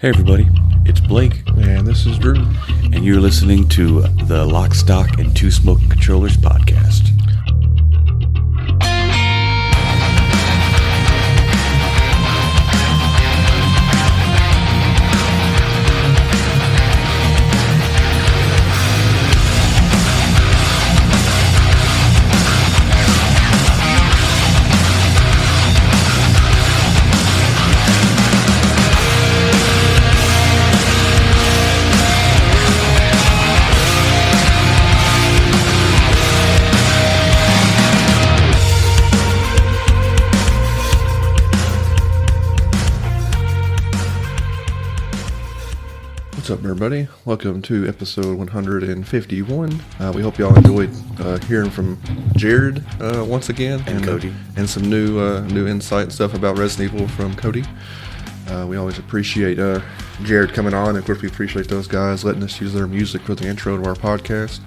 Hey everybody, it's Blake, And this is Drew. and you're listening to the Lock, Stock, and Two Smoking Controllers podcast. What's up, everybody? Welcome to episode 151. We hope y'all enjoyed hearing from Jared once again, And Cody. and some new insight and stuff about Resident Evil from Cody. We always appreciate Jared coming on, and of course we appreciate those guys letting us use their music for the intro to our podcast.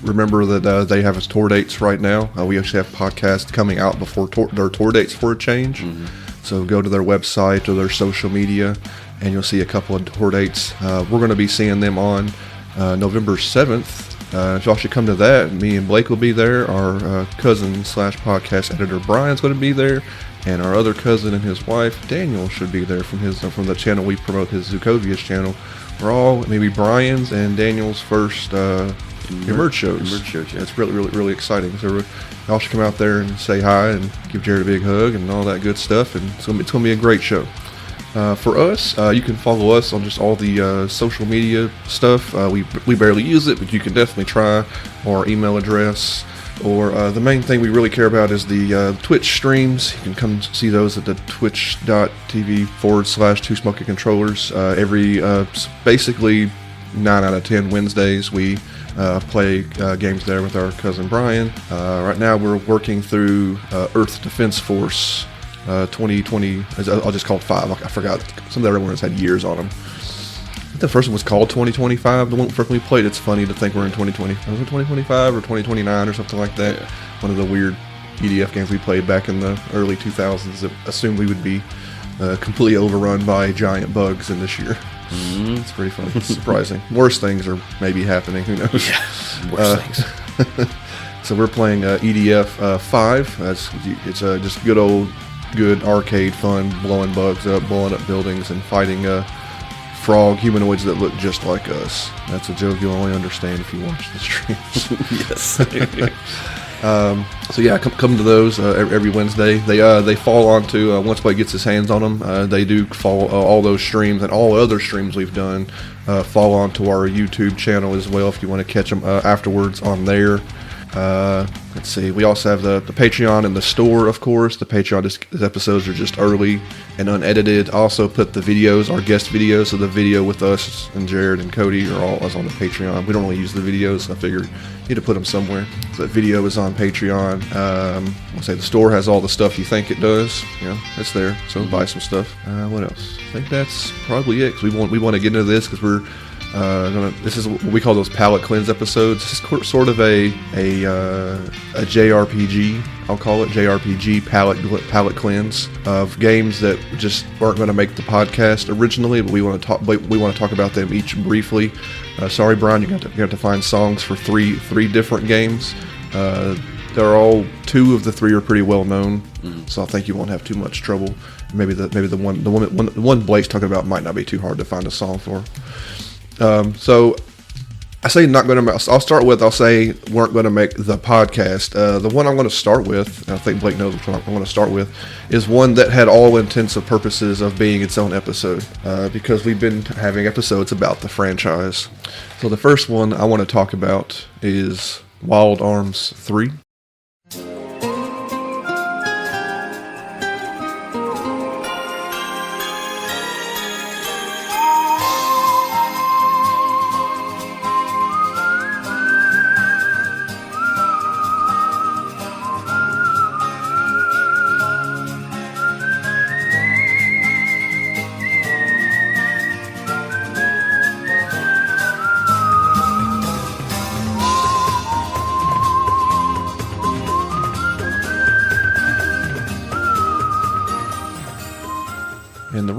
Remember that they have us tour dates right now. We actually have podcasts coming out before their tour dates for a change. Mm-hmm. So go to their website or their social media, and you'll see a couple of tour dates. We're going to be seeing them on November 7th. If y'all should come to that, me and Blake will be there. Our cousin / podcast editor Brian's going to be there, and our other cousin and his wife Daniel should be there from the channel we promote, his Zukovia's channel. We're all maybe Brian's and Daniel's first Emerge shows. Yeah. It's really exciting. So y'all should come out there and say hi and give Jared a big hug and all that good stuff. And it's gonna be a great show. For us, you can follow us on just all the social media stuff. We barely use it, but you can definitely try. Our email address, or the main thing we really care about is the Twitch streams. You can come see those at the twitch.tv/Two Smoking Controllers. Every basically 9 out of 10 Wednesdays we play games there with our cousin Brian. Right now we're working through Earth Defense Force 2020. I'll just call it 5. I forgot. Some of the other ones had years on them. I think the first one was called 2025. The one first we played, it's funny to think we're in 2020. Was it 2025 or 2029 or something like that? Yeah. One of the weird EDF games we played back in the early 2000s that assumed we would be completely overrun by giant bugs in this year. Mm-hmm. It's pretty funny. It's surprising. Worse things are maybe happening. Who knows? Yeah, worse things. So we're playing EDF 5. It's just good arcade fun, blowing bugs up, blowing up buildings, and fighting frog humanoids that look just like us. That's a joke you'll only understand if you watch the streams. Yes. So yeah, come to those every Wednesday. They fall onto once Blake gets his hands on them. They do fall all those streams and all other streams we've done fall onto our YouTube channel as well. If you want to catch them afterwards on there. Let's see. We also have the Patreon and the store, of course. The Patreon episodes are just early and unedited. Also put the videos, our guest videos, so the video with us and Jared and Cody are all on the Patreon. We don't really use the videos, so I figured you need to put them somewhere. So that video is on Patreon. I'll say the store has all the stuff you think it does. It's there. So buy some stuff. What else? I think that's probably it. 'Cause we want to get into this because we're this is what we call those palette cleanse episodes. This is sort of a JRPG, I'll call it JRPG palette cleanse of games that just weren't going to make the podcast originally, but we want to talk about them each briefly. Sorry, Brian, you got to find songs for three different games. They're all 2 of the 3 are pretty well known, so I think you won't have too much trouble. Maybe the one Blake's talking about might not be too hard to find a song for. So I say not going to. I'll say weren't going to make the podcast. The one I'm going to start with, and I think Blake knows which one I'm going to start with, is one that had all intents and purposes of being its own episode, because we've been having episodes about the franchise. So the first one I want to talk about is Wild Arms 3.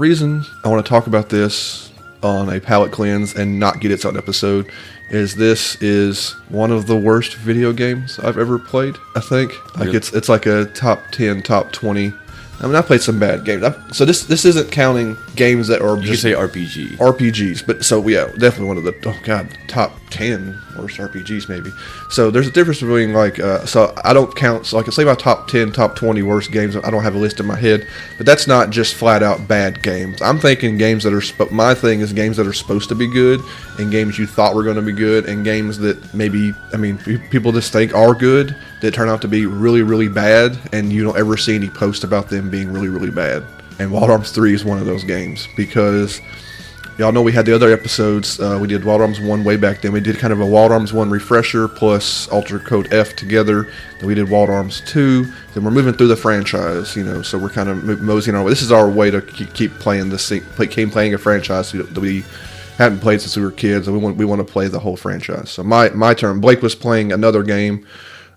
reason I want to talk about this on a palate cleanse and not get its own episode is this is one of the worst video games I've ever played, I think. Like, Really? it's like a top 10, top 20. I mean, I played some bad games. So this isn't counting games that are You just could say RPG. RPGs, but so yeah, definitely one of the top 10 worst RPGs maybe. So there's a difference between like so I don't count. So like I say my top 10, top 20 worst games. I don't have a list in my head, but that's not just flat out bad games. I'm thinking games that are. My thing is games that are supposed to be good, and games you thought were going to be good, and games that maybe people just think are good that turn out to be really really bad, and you don't ever see any posts about them being really really bad. And Wild Arms 3 is one of those games because y'all know we had the other episodes. We did Wild Arms 1 way back then. We did kind of a Wild Arms 1 refresher plus Alter Code F together. Then we did Wild Arms 2. Then we're moving through the franchise, so we're kind of moseying our way. This is our way to keep playing this thing, keep playing a franchise that we hadn't played since we were kids, and we want to play the whole franchise. So my turn. Blake was playing another game.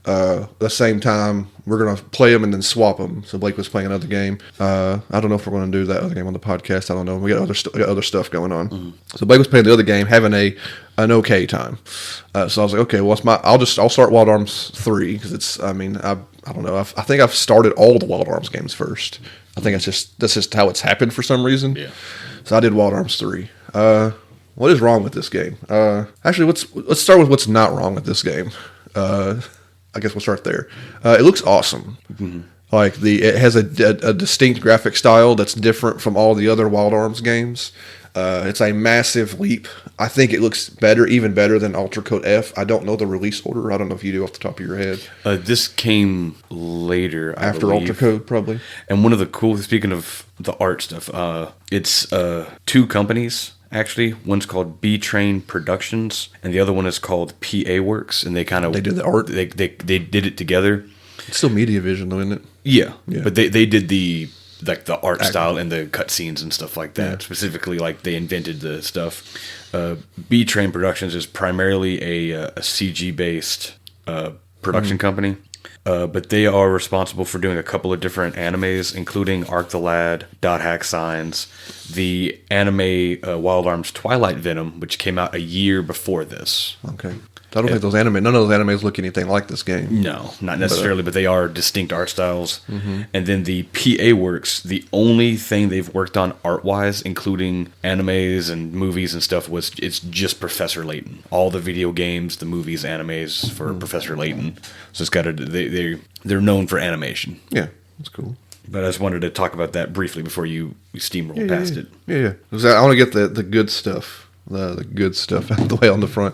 The same time, we're going to play them and then swap them. So Blake was playing another game. I don't know if we're going to do that other game on the podcast. I don't know. We got other stuff going on. Mm-hmm. So Blake was playing the other game, having an okay time. So I was like, okay, well, I'll start Wild Arms 3 because it's. I don't know. I think I've started all the Wild Arms games first. I think that's just how it's happened for some reason. Yeah. So I did Wild Arms 3. What is wrong with this game? Actually, let's start with what's not wrong with this game. I guess we'll start there. It looks awesome. Mm-hmm. Like it has a distinct graphic style that's different from all the other Wild Arms games. It's a massive leap. I think it looks even better than Alter Code F. I don't know the release order. I don't know if you do off the top of your head. This came later, after believe. Alter Code, probably. And one of the cool, speaking of the art stuff, it's 2 companies. Actually, one's called B Train Productions, and the other one is called PA Works, and they did the art. They did it together. It's still Media Vision, though, isn't it? Yeah. But they did the art style and the cutscenes and stuff like that. Yeah. Specifically, like they invented the stuff. B Train Productions is primarily a CG based production company. But they are responsible for doing a couple of different animes, including Arc the Lad, Dot Hack Signs, the anime Wild Arms Twilight Venom, which came out a year before this. Okay. I don't think none of those animes look anything like this game. No, not necessarily, but they are distinct art styles. Mm-hmm. And then the PA Works, the only thing they've worked on art-wise, including animes and movies and stuff, it's just Professor Layton. All the video games, the movies, animes for Professor Layton. So it's got they're known for animation. Yeah, that's cool. But I just wanted to talk about that briefly before you steamroll past it. Yeah. I want to get the good stuff. The good stuff out of the way on the front.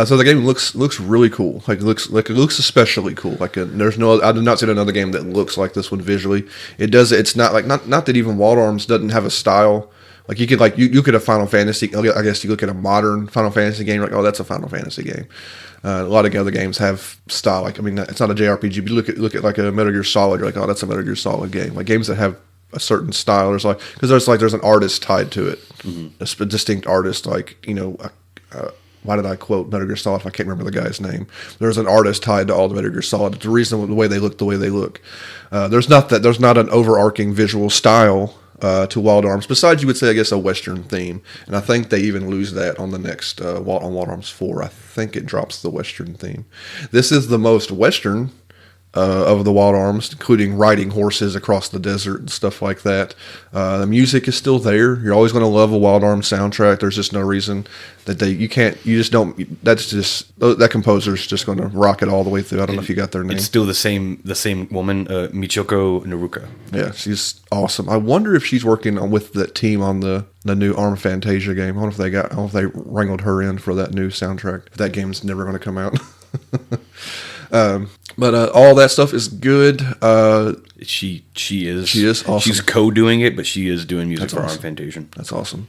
So the game looks really cool. It looks especially cool. I did not see another game that looks like this one visually. It does. It's not like not that even Wild Arms doesn't have a style. Like you could have Final Fantasy. I guess you look at a modern Final Fantasy game, you're like, oh, that's a Final Fantasy game. A lot of other games have style. It's not a JRPG. But you look at like a Metal Gear Solid, you're like, oh, that's a Metal Gear Solid game. Like games that have a certain style. There's an artist tied to it, mm-hmm. A distinct artist. Why did I quote Metal Gear Solid if I can't remember the guy's name? There's an artist tied to all the Metal Gear Solid. It's the reason the way they look. There's not an overarching visual style to Wild Arms. Besides, you would say, I guess, a Western theme, and I think they even lose that on the next on Wild Arms 4. I think it drops the Western theme. This is the most Western of the Wild Arms, including riding horses across the desert and stuff like that. The music is still there. You're always going to love a Wild Arms soundtrack. There's just no reason that that composer's just going to rock it all the way through. I don't know if you got their name. It's still the same woman, Michiko Naruka. Yeah, she's awesome. I wonder if she's working with that team on the new Arm Fantasia game. I don't know if they wrangled her in for that new soundtrack. If that game's never going to come out. But all that stuff is good. She is awesome. She's co-doing it, but she is doing music for Arm Fantasia. That's awesome.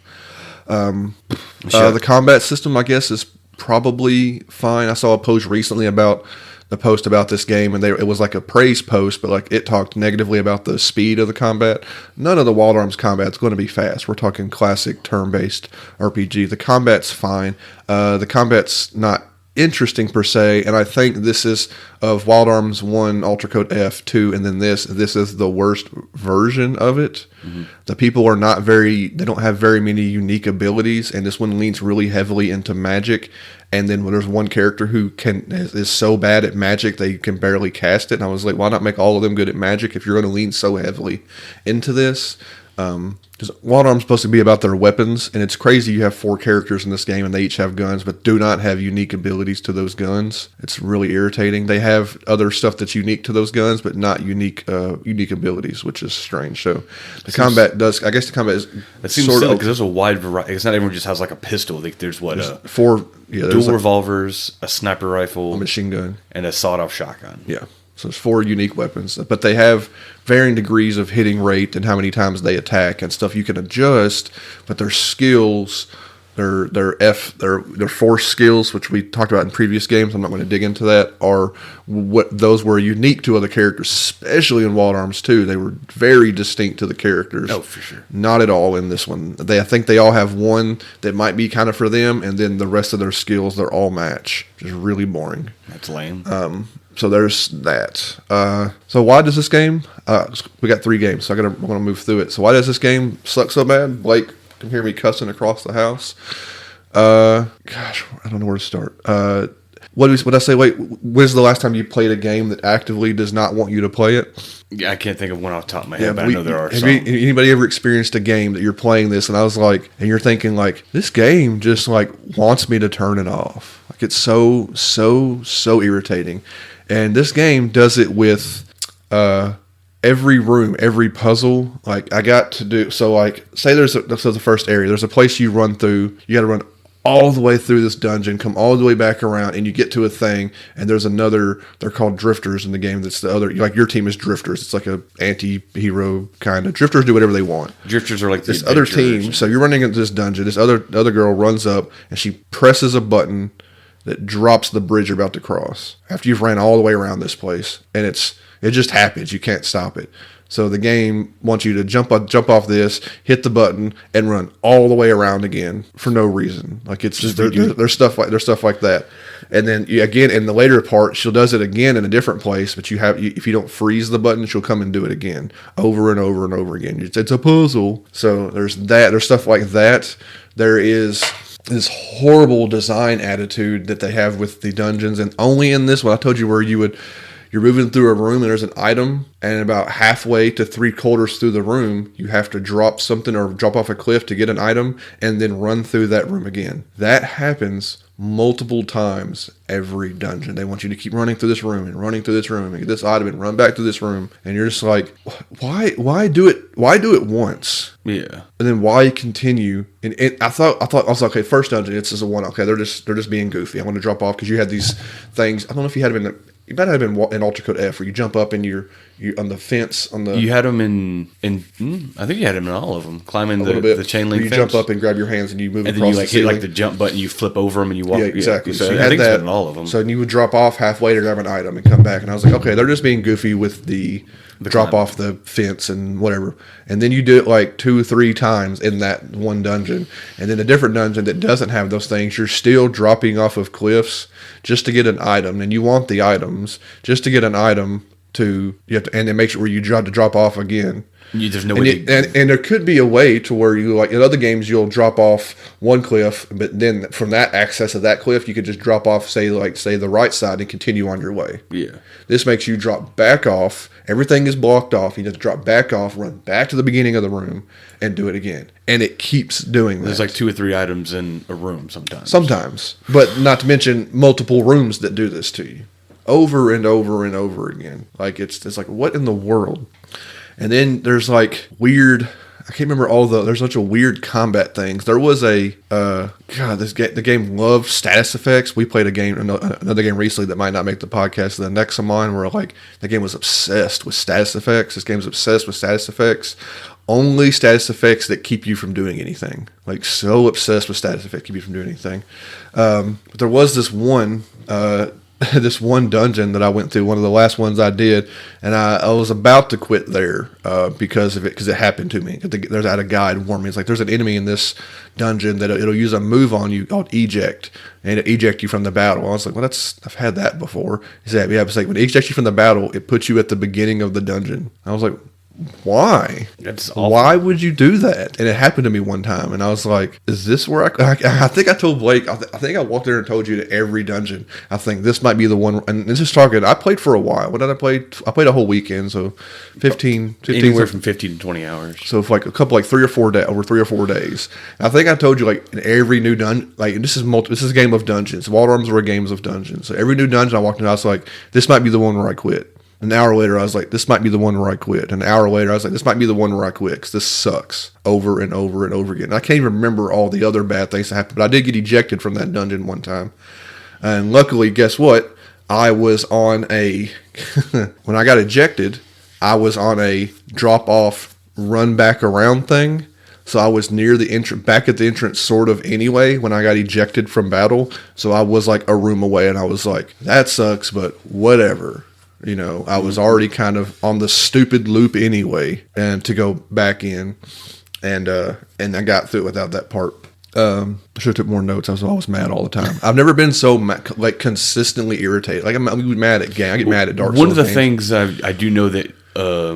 The combat system, I guess, is probably fine. I saw a post recently about this game, and it was like a praise post, but like it talked negatively about the speed of the combat. None of the Wild Arms combat is going to be fast. We're talking classic turn-based RPG. The combat's fine. The combat's not interesting per se, and I think this is of Wild Arms 1, Ultra Code F2, and then this is the worst version of it. Mm-hmm. The people are they don't have very many unique abilities, and this one leans really heavily into magic. And then when there's one character who is so bad at magic they can barely cast it, and I was like, why not make all of them good at magic if you're going to lean so heavily into this? Because Wild Arms supposed to be about their weapons, and it's crazy you have 4 characters in this game and they each have guns but do not have unique abilities to those guns. It's really irritating. They have other stuff that's unique to those guns but not unique abilities, which is strange. So the combat is that seems silly because there's a wide variety. It's not everyone just has like a pistol. Like there's 4 dual revolvers, a sniper rifle, a machine gun, and a sawed-off shotgun. Yeah. So there's 4 unique weapons, but they have varying degrees of hitting rate and how many times they attack and stuff you can adjust. But their skills, their force skills, which we talked about in previous games, I'm not going to dig into that, are what those were unique to other characters, especially in Wild Arms 2. They were very distinct to the characters. Oh, for sure. Not at all in this one. I think they all have one that might be kind of for them, and then the rest of their skills, they're all match. Just really boring. That's lame. So there's that. So why does this game? We got 3 games, so I'm gonna move through it. So why does this game suck so bad? Blake can hear me cussing across the house. Gosh, I don't know where to start. What I say? Wait, when's the last time you played a game that actively does not want you to play it? Yeah, I can't think of one off the top of my head, but I know there are some. Anybody ever experienced a game that you're playing this, and I was like, and you're thinking like, this game just like wants me to turn it off. Like it's so irritating. And this game does it with every room, every puzzle. Like I got to do, so like say the first area, there's a place you run through, you got to run all the way through this dungeon, come all the way back around, and you get to a thing, and there's another, they're called drifters in the game, that's the other, like your team is drifters, it's like a anti-hero kind of, drifters do whatever they want. Drifters are like this other team, so you're running into this dungeon, this other girl runs up, and she presses a button that drops the bridge you're about to cross after you've ran all the way around this place, and it just happens. You can't stop it. So the game wants you to jump off this, hit the button, and run all the way around again for no reason. Like it's just there's stuff like that. And then again in the later part, she does it again in a different place. But if you don't freeze the button, she'll come and do it again, over and over and over again. It's a puzzle. So there's that. There's stuff like that. There is this horrible design attitude that they have with the dungeons, and only in this one, I told you where you're moving through a room and there's an item, and about halfway to 3/4 through the room, you have to drop something or drop off a cliff to get an item and then run through that room again. That happens multiple times every dungeon. They want you to keep running through this room and running through this room and get this item and run back to this room, and you're just like, why do it once? Yeah. And then why continue? And I thought I was like, okay, first dungeon, it's just a one. Okay, they're just being goofy. I want to drop off because you had these things. I don't know if you had them you might have been in Ultra Code F, where you jump up and you're on the fence on the. You had them in I think you had them in all of them, climbing the chain link. You fence. jump up and grab your hands and you move and across then you hit the jump button, you flip over them and you walk. Yeah, exactly. So I think it's in all of them. So you would drop off halfway to grab an item and come back, and I was like, okay, they're just being goofy with the drop off the fence and whatever. And then you do it like 2-3 times in that one dungeon, and then a different dungeon that doesn't have those things, you're still dropping off of cliffs just to get an item, and you want the items just to get an item and it makes it where you have to drop off again. There's no way and there could be a way to where you, like in other games, you'll drop off one cliff, but then from that access of that cliff, you could just drop off, say the right side and continue on your way. Yeah. This makes you drop back off. Everything is blocked off. You just drop back off, run back to the beginning of the room, and do it again. And it keeps doing that. There's like 2 or 3 items in a room sometimes. Sometimes. But not to mention multiple rooms that do this to you. Over and over and over again. Like it's like, what in the world? And then there's like weird, I can't remember there's a bunch of weird combat things. There was the game loves status effects. We played another game recently that might not make the podcast, the Nexamon, where like the game was obsessed with status effects. This game's obsessed with status effects. Only status effects that keep you from doing anything. Like so obsessed with status effects keep you from doing anything. But there was this one, this one dungeon that I went through, one of the last ones I did, and I was about to quit there because of it, because it happened to me. I had a guide warn me. It's like, there's an enemy in this dungeon that it'll use a move on you called eject, and it eject you from the battle. I was like, well, I've had that before. He said, yeah, it's like when it ejects you from the battle, it puts you at the beginning of the dungeon. I was like, why? That's awful. Why would you do that? And it happened to me one time, and I was like, is this where I think I told Blake, I think I walked there and told you that every dungeon, I think this might be the one. And this is talking, I played for a while. What did I play? I played a whole weekend, so 15 anywhere from 15 to 20 hours. So for like a couple, like 3 or 4 days, over 3 or 4 days. And I think I told you, like, in every new dungeon, like, this is a game of dungeons. Wild Arms were games of dungeons. So every new dungeon I walked in, I was like, this might be the one where I quit. An hour later, I was like, this might be the one where I quit. An hour later, I was like, this might be the one where I quit, because this sucks over and over and over again. And I can't even remember all the other bad things that happened, but I did get ejected from that dungeon one time. And luckily, guess what? I was on a, when I got ejected, I was on a drop-off, run-back-around thing. So I was near the entrance, back at the entrance sort of anyway, when I got ejected from battle. So I was like a room away, and I was like, that sucks, but whatever. You know, I was already kind of on the stupid loop anyway, and to go back in, and I got through it without that part. I should have took more notes. I was always mad all the time. I've never been so like consistently irritated. Like I'm mad at game. I get mad at Dark Souls. One of the things I do know that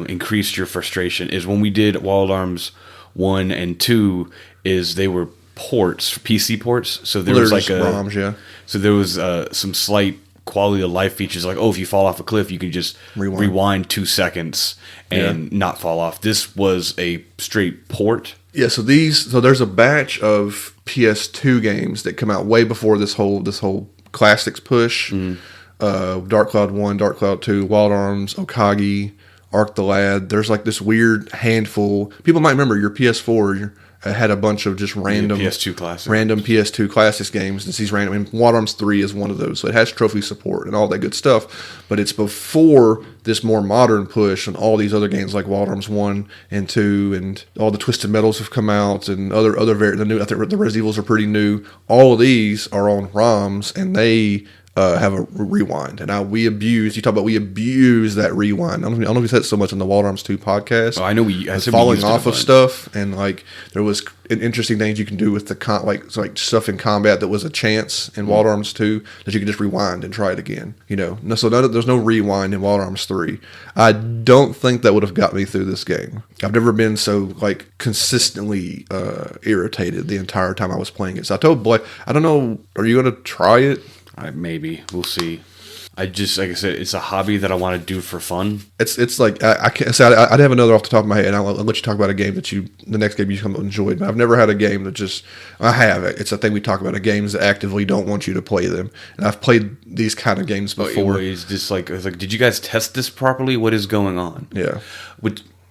increased your frustration is when we did Wild Arms 1 and 2. Is they were ports, PC ports. So there was like ROMs, yeah. So there was some slight quality of life features, like, oh, if you fall off a cliff, you can just rewind 2 seconds and not fall off. This was a straight port. Yeah, so there's a batch of PS2 games that come out way before this whole classics push. Dark Cloud 1, Dark Cloud 2, Wild Arms, Okagi, Arc the Lad. There's like this weird handful. People might remember your PS4 had a bunch of just random PS2 classics games. It's these random. And Wild Arms 3 is one of those. So it has trophy support and all that good stuff. But it's before this more modern push and all these other games like Wild Arms 1 and 2 and all the Twisted Metals have come out and other I think the Resident Evils are pretty new. All of these are on ROMs, and they have a rewind, and we abuse that rewind. I don't know if we said it so much on the Wild Arms 2 podcast. I know we falling off of stuff, and like there was interesting things you can do with the like stuff in combat that was a chance in Wild Arms 2 that you can just rewind and try it again. You know, so there's no rewind in Wild Arms 3. I don't think that would have got me through this game. I've never been so like consistently irritated the entire time I was playing it. So I told Blake, I don't know, are you going to try it? Maybe. We'll see. Like I said, it's a hobby that I want to do for fun. It's like I can't say I'd have another off the top of my head. And I'll let you talk about a game the next game you enjoyed. But I've never had a game that I have it. It's a thing we talk about. Games that actively don't want you to play them. And I've played these kind of games before. It's just like, did you guys test this properly? What is going on? Yeah.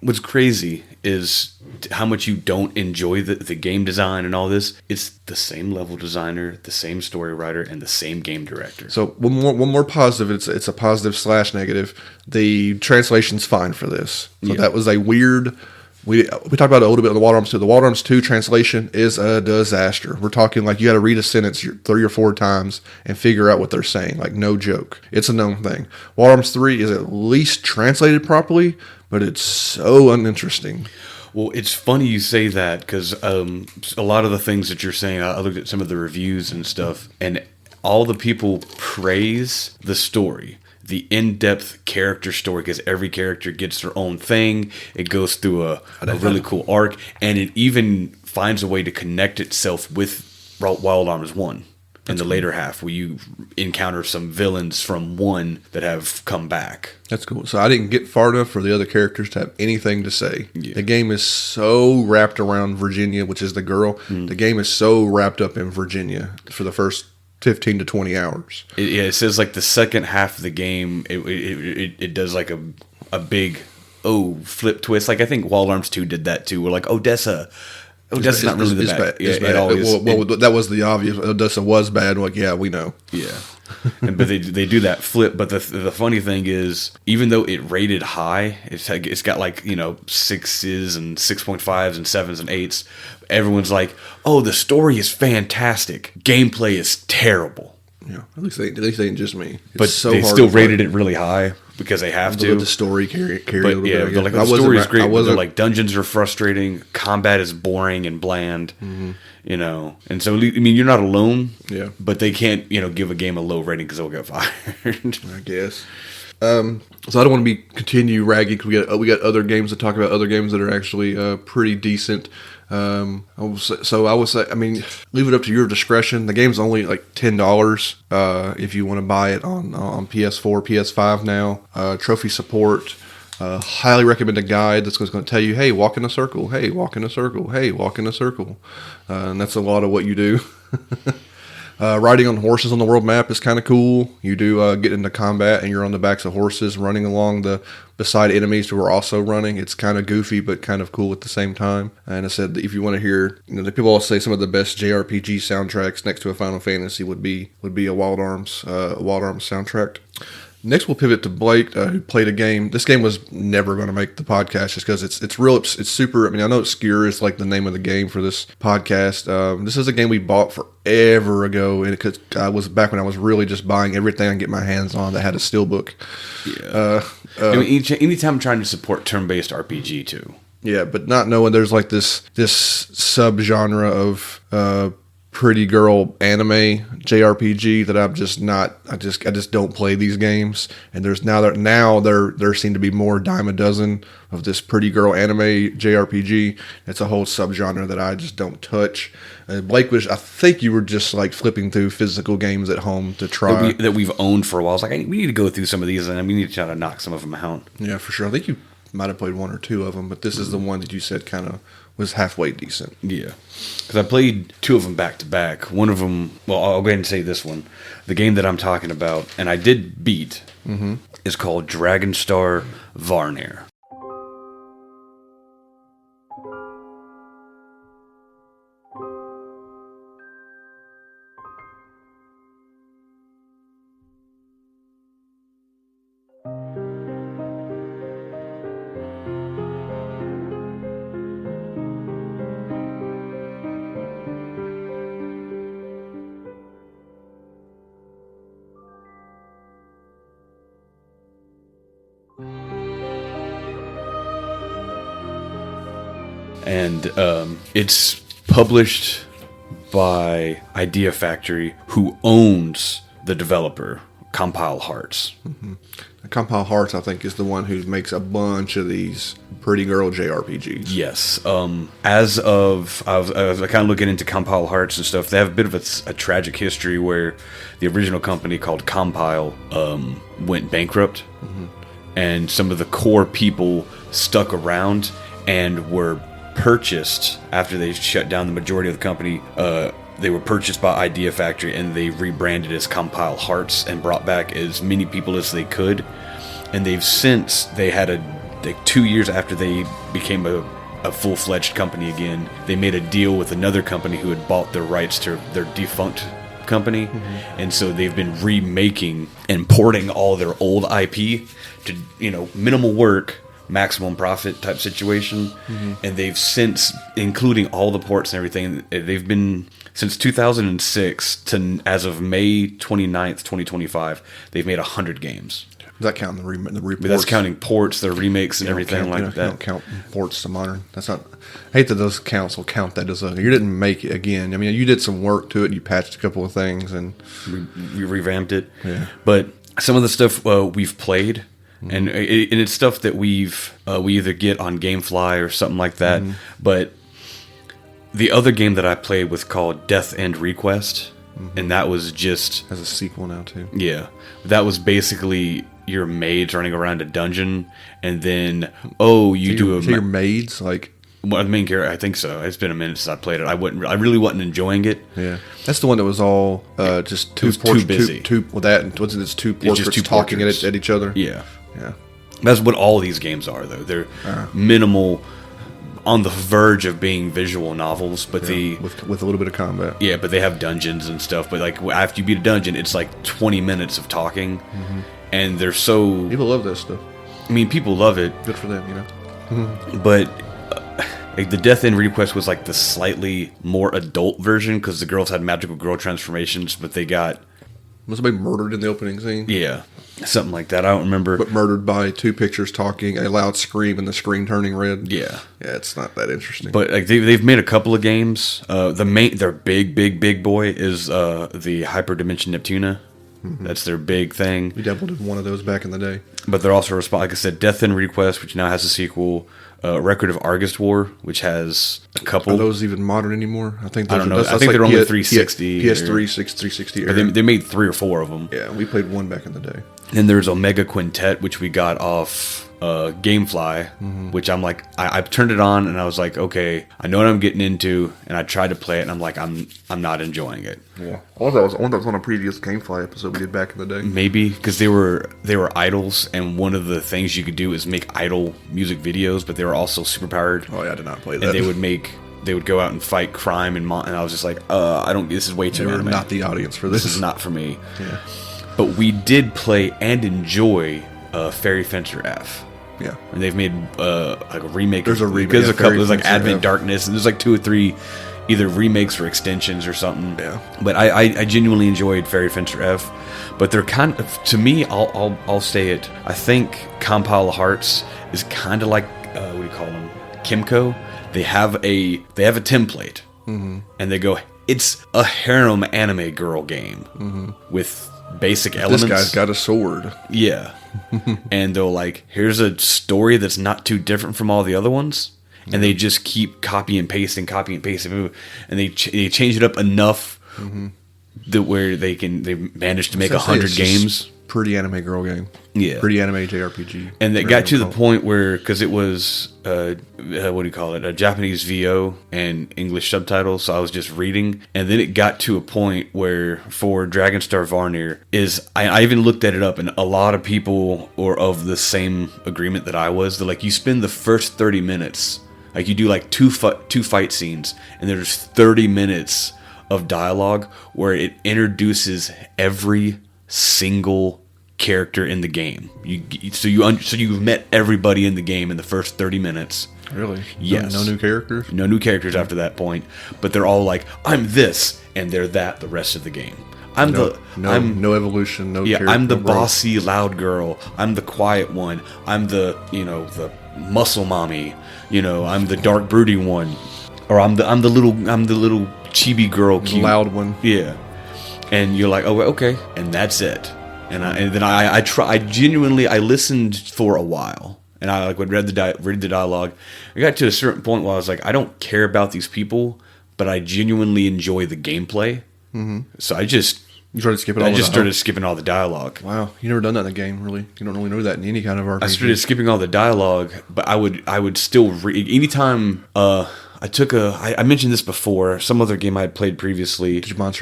What's crazy is how much you don't enjoy the game design and all this. It's the same level designer, the same story writer, and the same game director. So one more positive. It's a positive / negative. The translation's fine for this. So that was a weird. We talked about it a little bit in the Wild Arms 2. The Wild Arms 2 translation is a disaster. We're talking like you got to read a sentence 3 or 4 times and figure out what they're saying. Like, no joke. It's a known thing. Wild Arms 3 is at least translated properly, but it's so uninteresting. Well, it's funny you say that because a lot of the things that you're saying, I looked at some of the reviews and stuff, and all the people praise the story. The in-depth character story, because every character gets their own thing. It goes through a really cool arc, and it even finds a way to connect itself with Wild Arms 1 in the later half, where you encounter some villains from 1 that have come back. That's cool. So I didn't get far enough for the other characters to have anything to say. Yeah. The game is so wrapped around Virginia, which is the girl. The game is so wrapped up in Virginia for the first 15 to 20 hours. It says like the second half of the game, it does like a big flip twist. Like I think Wild Arms 2 did that too. We're like Odessa's not really the bad. It's bad. That was the obvious. Odessa was bad. Like, yeah, we know. Yeah. But they do that flip. But the funny thing is, even though it rated high, it's got like 6s and 6.5s and 7s and 8s. Everyone's like, oh, the story is fantastic. Gameplay is terrible. Yeah, at least they ain't just me. But they still rated it really high because they have to. Let the story carry a little bit. Yeah, like the story is great. But like dungeons are frustrating, combat is boring and bland. You know, and so I mean, you're not alone. Yeah, but they can't give a game a low rating because they'll get fired. I guess. So I don't want to continue ragging because we got other games to talk about. Other games that are actually pretty decent. I would say, I mean, leave it up to your discretion. The game's only like $10 if you want to buy it on PS4, PS5 now. Trophy support. Highly recommend a guide that's going to tell you, hey, walk in a circle. Hey, walk in a circle. Hey, walk in a circle. And that's a lot of what you do. Riding on horses on the world map is kind of cool. You do get into combat, and you're on the backs of horses running along beside enemies who are also running. It's kind of goofy, but kind of cool at the same time. And I said, if you want to hear, the people always say some of the best JRPG soundtracks next to a Final Fantasy would be a Wild Arms soundtrack. Next, we'll pivot to Blake, who played a game. This game was never going to make the podcast just because it's super. I mean, I know Obscure is like the name of the game for this podcast. This is a game we bought forever ago, and I was back when I was really just buying everything I can get my hands on that had a steelbook. Yeah. I mean, anytime I'm trying to support turn-based RPG too. Yeah, but not knowing there's like this subgenre of pretty girl anime JRPG that I'm just not. I just don't play these games. And there's now there seem to be more dime a dozen of this pretty girl anime JRPG. It's a whole subgenre that I just don't touch. Blake I think you were just like flipping through physical games at home to try that we've owned for a while. I was like, we need to go through some of these and we need to try to knock some of them out. Yeah, for sure. I think you might have played one or two of them, but this is the one that you said kind of was halfway decent. Yeah, because I played two of them back to back. One of them, well, I'll go ahead and say this one. The game that I'm talking about, and I did beat, is called Star Varnir. And it's published by Idea Factory, who owns the developer, Compile Hearts. Mm-hmm. Compile Hearts, I think, is the one who makes a bunch of these pretty girl JRPGs. Yes. As of, I was kind of looking into Compile Hearts and stuff. They have a bit of a tragic history where the original company called Compile went bankrupt. Mm-hmm. And some of the core people stuck around and were purchased after they shut down the majority of the company. They were purchased by Idea Factory, and they rebranded as Compile Hearts and brought back as many people as they could. And they had 2 years after they became a full-fledged company again, they made a deal with another company who had bought the rights to their defunct company. Mm-hmm. And so they've been remaking and porting all their old IP to, minimal work, maximum profit type situation. Mm-hmm. And they've since, including all the ports and everything, they've been, since 2006 to as of May 29th, 2025, they've made 100 games. Does that count the reports? But that's counting ports, their remakes, and everything that. You don't count ports to modern. That's not. I hate that those counts will count that as you didn't make it again. I mean, you did some work to it. You patched a couple of things and we revamped it. Yeah. But some of the stuff we've played. Mm-hmm. And it's stuff that we either get on GameFly or something like that. Mm-hmm. But the other game that I played was called Death End Request, mm-hmm. and that was just has a sequel now too. Yeah, that was basically your maids running around a dungeon, and then your maids like. Well, the main character, I think so. It's been a minute since I played it. I really wasn't enjoying it. Yeah, that's the one that was all just too busy. With that, and wasn't it two portraits talking at each other? Yeah. Yeah, that's what all these games are, though. They're minimal, on the verge of being visual novels, but with a little bit of combat. Yeah, but they have dungeons and stuff. But like after you beat a dungeon, it's like 20 minutes of talking, mm-hmm. and they're so people love that stuff. I mean, people love it. Good for them, Mm-hmm. But the Death End Request was like the slightly more adult version because the girls had magical girl transformations, but they got Was somebody murdered in the opening scene? Yeah, something like that. I don't remember. But murdered by two pictures talking, a loud scream, and the screen turning red. Yeah. Yeah, it's not that interesting. But like they've made a couple of games. Their big boy is the Hyperdimension Neptuna. Mm-hmm. That's their big thing. We dabbled in one of those back in the day. But they're also like I said, Death and Request, which now has a sequel. Record of Argus War, which has a couple. Are those even modern anymore? I think those I don't know. I think they're only 360. PS3, 360. They made 3 or 4 of them. Yeah, we played one back in the day. And there's Omega Quintet, which we got off GameFly, which I'm like, I turned it on and I was like, okay, I know what I'm getting into, and I tried to play it, and I'm like, I'm not enjoying it. Yeah, all that was on a previous GameFly episode we did back in the day. Maybe because they were idols, and one of the things you could do is make idol music videos, but they were also super powered. Oh yeah, I did not play that. And they would go out and fight crime and I was just like, I don't. This is way too. They were anime. not the audience for this. This is not for me. Yeah. But we did play and enjoy Fairy Fencer F. Yeah, and they've made like a remake. There's a remake. There's a couple. There's like Fencer Advent F. Darkness, and there's like 2 or 3 either remakes or extensions or something. Yeah. But I genuinely enjoyed Fairy Fencer F. But they're kind of, to me, I'll say it. I think Compile of Hearts is kind of like what do you call them? Kimco. They have a template, and they go, it's a harem anime girl game with basic elements. This guy's got a sword. Yeah. And they'll like, here's a story that's not too different from all the other ones. And they just keep copy and pasting. And they change it up enough that where they manage to make 100 games. Pretty anime girl game. Yeah. Pretty anime JRPG. And it got to the point where, because it was, what do you call it? A Japanese VO and English subtitles. So I was just reading. And then it got to a point where for Star Varnir I even looked at it up, and a lot of people were of the same agreement that I was. They're like, you spend the first 30 minutes, like you do like two fight scenes, and there's 30 minutes of dialogue where it introduces every single character in the game. So you've met everybody in the game in the first 30 minutes. Really? Yes. No new characters? No new characters after that point, but they're all like, I'm this, and they're that the rest of the game. No evolution, no character. I'm the bossy loud girl. I'm the quiet one. I'm the muscle mommy. I'm the dark broody one. Or I'm the little chibi girl, cute loud one. Yeah. And you're like, oh, okay, and that's it. And then I genuinely listened for a while, and I would read the dialogue. I got to a certain point where I was like, I don't care about these people, but I genuinely enjoy the gameplay. Mm-hmm. So I just started skipping all the dialogue. Wow, you never done that in a game, really? You don't really know that in any kind of RPG. I started skipping all the dialogue, but I would still read anytime. I mentioned this before. Some other game I had played previously. Digimon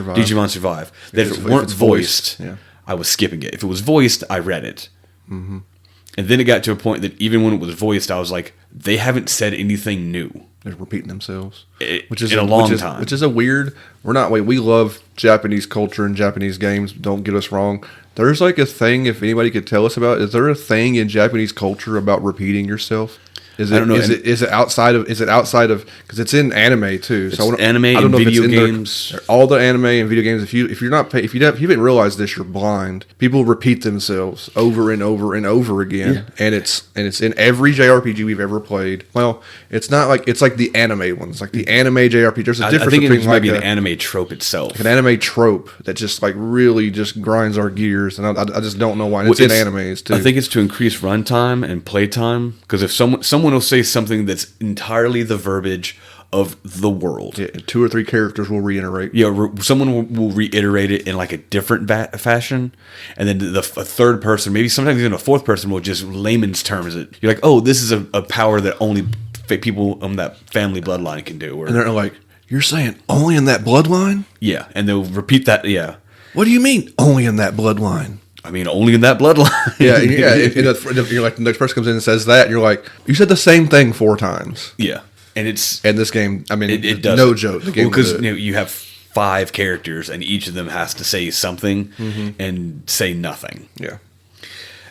Survive. That if it weren't voiced, I was skipping it. If it was voiced, I read it. Mm-hmm. And then it got to a point that even when it was voiced, I was like, they haven't said anything new. They're repeating themselves. Which is a long time. Which is a weird... We love Japanese culture and Japanese games. Don't get us wrong. There's like a thing, if anybody could tell us about, is there a thing in Japanese culture about repeating yourself? I don't know. Is it outside of? Because it's in anime too. So anime and video games. All the anime and video games. If you haven't realized this, you're blind. People repeat themselves over and over and over again, and it's in every JRPG we've ever played. Well, it's not like it's like the anime ones, like the anime JRPG. There's a difference between like the anime trope itself, like an anime trope that just like really just grinds our gears, and I just don't know why. And it's in animes too. I think it's to increase runtime and playtime, because if someone will say something that's entirely the verbiage of the world. Yeah, 2 or 3 characters will reiterate. Yeah, someone will reiterate it in like a different fashion, and then a third person, maybe sometimes even a fourth person, will just layman's terms it. You're like, oh, this is a power that only people that family bloodline can do. And they're like, you're saying only in that bloodline? Yeah, and they'll repeat that. Yeah. What do you mean only in that bloodline? I mean, only in that bloodline. Yeah. You're like, the next person comes in and says that, and you're like, you said the same thing 4 times. Yeah, and it's in this game. I mean, it does no joke. Because you have 5 characters, and each of them has to say something and say nothing. Yeah.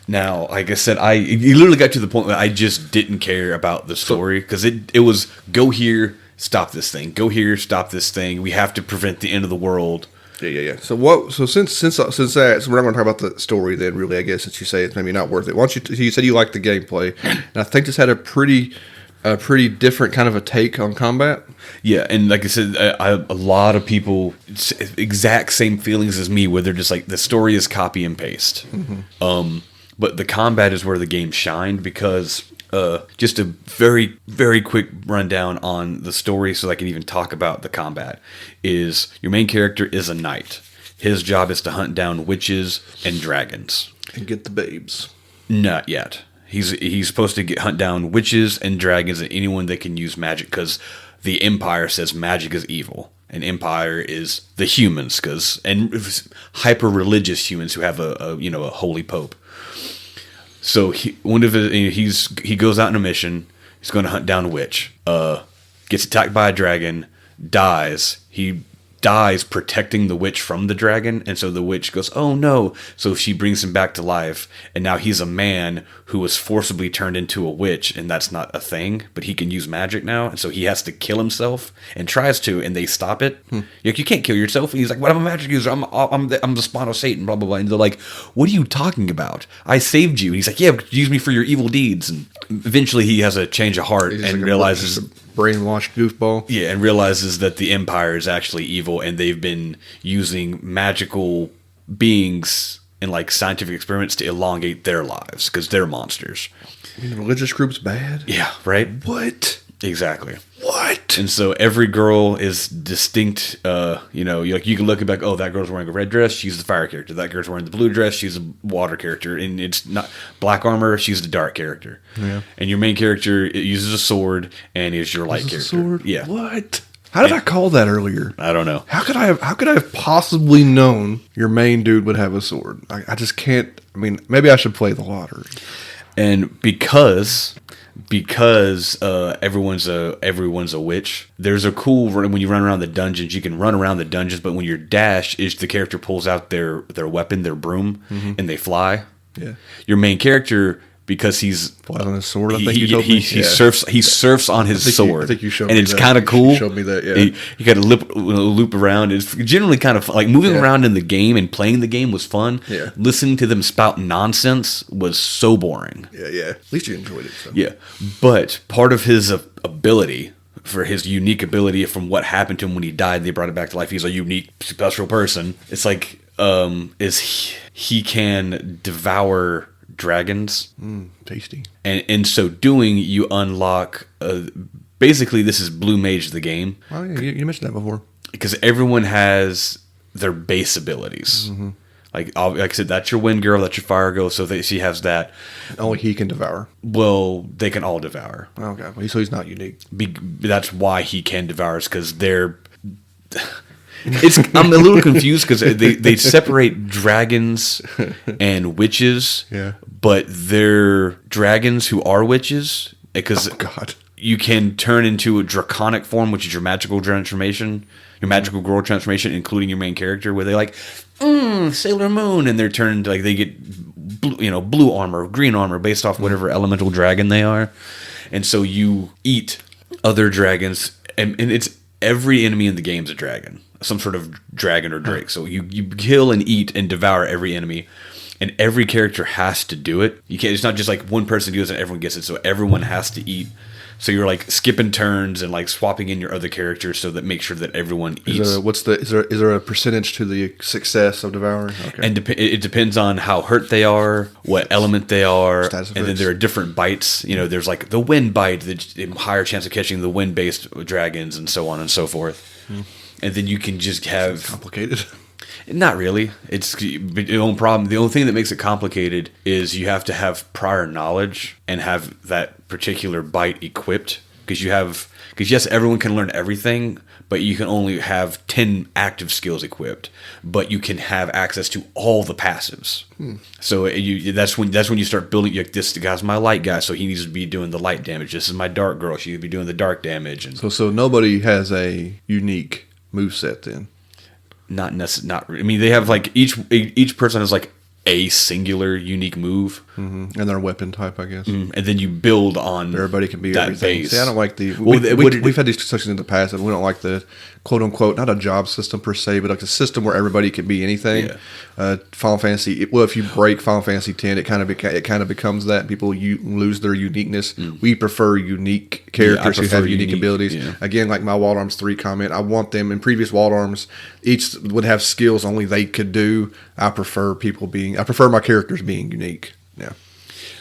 Now, like I said, you literally got to the point where I just didn't care about the story, because it was go here, stop this thing. Go here, stop this thing. We have to prevent the end of the world. Yeah. So what? So since that, so we're not going to talk about the story then. Really, I guess since you say it's maybe not worth it. Why don't you said you liked the gameplay, and I think this had a pretty different kind of a take on combat. Yeah, and like I said, a lot of people exact same feelings as me, where they're just like the story is copy and paste. But the combat is where the game shined because. Just a very, very quick rundown on the story so I can even talk about the combat is your main character is a knight. His job is to hunt down witches and dragons. And get the babes. Not yet. He's supposed to hunt down witches and dragons and anyone that can use magic because the Empire says magic is evil. And Empire is the humans and hyper-religious humans who have a holy pope. So he goes out on a mission. He's going to hunt down a witch. Gets attacked by a dragon. Dies. He dies protecting the witch from the dragon, and so the witch goes, "Oh no!" So she brings him back to life, and now he's a man who was forcibly turned into a witch, and that's not a thing. But he can use magic now, and so he has to kill himself and tries to, and they stop it. Like, you can't kill yourself. And he's like, "What? I'm a magic user. I'm the spawn of Satan." Blah blah blah. And they're like, "What are you talking about? I saved you." And he's like, "Yeah, but use me for your evil deeds." And eventually, he has a change of heart and realizes. Brainwashed goofball. Yeah, and realizes that the Empire is actually evil and they've been using magical beings in like scientific experiments to elongate their lives because they're monsters. You mean the religious group's bad? Yeah, right? What? Exactly. What? And so every girl is distinct. You can look back. Oh, that girl's wearing a red dress. She's the fire character. That girl's wearing the blue dress. She's a water character. And it's not black armor. She's the dark character. Yeah. And your main character uses a sword and is your light character. Sword? Yeah. What? How did I call that earlier? I don't know. How could I have possibly known your main dude would have a sword? I just can't. I mean, maybe I should play the lottery. And because everyone's a witch, there's a cool when you run around the dungeons. You can run around the dungeons, but when your dash is the character pulls out their weapon, their broom, and they fly. Yeah, your main character, because he's flies on his sword. I think you told me. He surfs on his sword. I think you showed and me it's that. kind of cool. You showed me that. Yeah, you got to loop around. It's generally kind of fun. Like moving around in the game and playing the game was fun. Yeah, listening to them spout nonsense was so boring. Yeah. At least you enjoyed it. So. Yeah, but part of his ability. For his unique ability from what happened to him when he died, they brought it back to life. He's a unique, special person. It's like, he can devour dragons. Tasty. And in so doing, you unlock. Basically, this is Blue Mage the game. Oh yeah, you mentioned that before. Because everyone has their base abilities. Mm-hmm. Like I said, that's your wind girl, that's your fire girl. So she has that. Only he can devour. Well, they can all devour. Okay, well, so he's not unique. That's why he can devour, is because they're. I'm a little confused because they separate dragons and witches. Yeah. But they're dragons who are witches because you can turn into a draconic form, which is your magical transformation. Your magical girl transformation, including your main character, where they like Sailor Moon, and they're turned like they get blue armor, green armor, based off whatever elemental dragon they are, and so you eat other dragons, and it's every enemy in the game is a dragon, some sort of dragon or drake. So you kill and eat and devour every enemy, and every character has to do it. You can't. It's not just like one person does it and everyone gets it. So everyone has to eat. So you're like skipping turns and like swapping in your other characters so that make sure that everyone eats. Is there a percentage to the success of devouring? Okay. And it depends on how hurt they are, what element they are, and then there are different bites. There's like the wind bite, the higher chance of catching the wind-based dragons, and so on and so forth. And then you can just have it's complicated. Not really. It's the only problem. The only thing that makes it complicated is you have to have prior knowledge and have that particular bite equipped. Because yes, everyone can learn everything, but you can only have 10 active skills equipped. But you can have access to all the passives. So that's when you start building. This guy's my light guy, so he needs to be doing the light damage. This is my dark girl; she needs to be doing the dark damage. And so nobody has a unique moveset then. Not necessarily. I mean, they have like each person has like a singular unique move. And their weapon type, I guess. And then you build on Everybody can be that everything. base. See, I don't like the... Well, we've had these discussions in the past, and we don't like the quote-unquote, not a job system per se, but like a system where everybody can be anything. Final Fantasy... if you break Final Fantasy X, it kind of becomes that. People lose their uniqueness. We prefer unique characters who have unique abilities. Yeah. Again, like my Wild Arms 3 comment, I want them... In previous Wild Arms, each would have skills only they could do. I prefer my characters being unique. Yeah.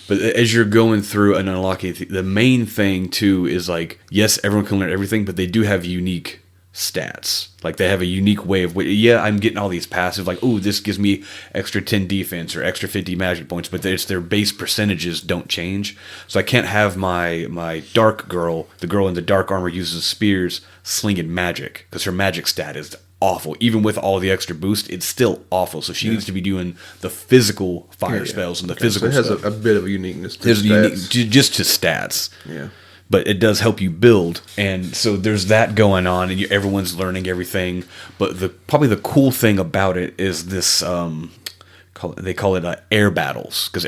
But as you're going through and unlocking, the main thing too is like, yes, everyone can learn everything, but they do have unique stats. Like they have a unique way of, I'm getting all these passive, like, oh, this gives me extra 10 defense or extra 50 magic points, but it's their base percentages don't change. So I can't have my dark girl, the girl in the dark armor uses spears, slinging magic, because her magic stat is awful. Even with all the extra boost, it's still awful. So she needs to be doing the physical fire spells and the physical so it stuff. has a bit of a uniqueness to There's stats. just to stats. Yeah. But it does help you build, and so there's that going on, and everyone's learning everything. But probably the cool thing about it is this. They call it air battles, because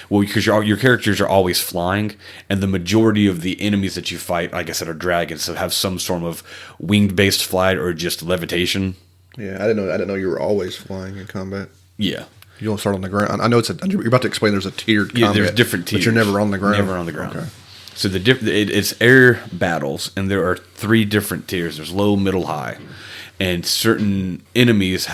because your characters are always flying, and the majority of the enemies that you fight, like I said, are dragons, so have some form of winged based flight or just levitation. Yeah, I didn't know you were always flying in combat. Yeah. You don't start on the ground. I know you're about to explain there's a tiered combat. There's different tiers. But you're never on the ground. Never on the ground. Okay. So it's air battles, and there are 3 different tiers. There's low, middle, high. And certain enemies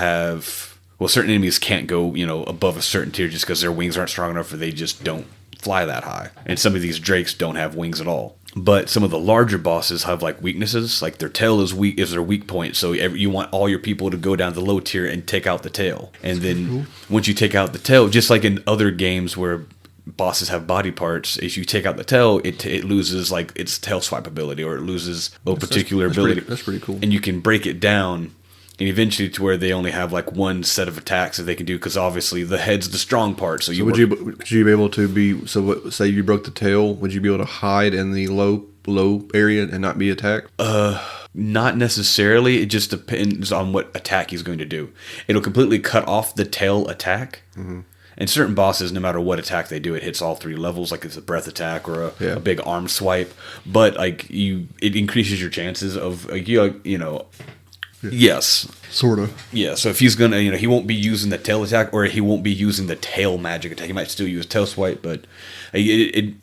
can't go, above a certain tier just because their wings aren't strong enough, or they just don't fly that high. And some of these drakes don't have wings at all. But some of the larger bosses have like weaknesses, like their tail is their weak point. So you want all your people to go down the low tier and take out the tail. And then once you take out the tail, just like in other games where bosses have body parts, if you take out the tail, it loses like its tail swipe ability, or it loses a particular ability. That's pretty cool. And you can break it down, and eventually to where they only have like one set of attacks that they can do, because obviously the head's the strong part. So would you be able to be, say you broke the tail, would you be able to hide in the low area and not be attacked? Not necessarily. It just depends on what attack he's going to do. It'll completely cut off the tail attack. Mm-hmm. And certain bosses, no matter what attack they do, it hits all 3 levels, like it's a breath attack or a big arm swipe. But like it increases your chances of yes, sort of. Yeah. So if he's gonna, he won't be using the tail attack, or he won't be using the tail magic attack. He might still use tail swipe, but it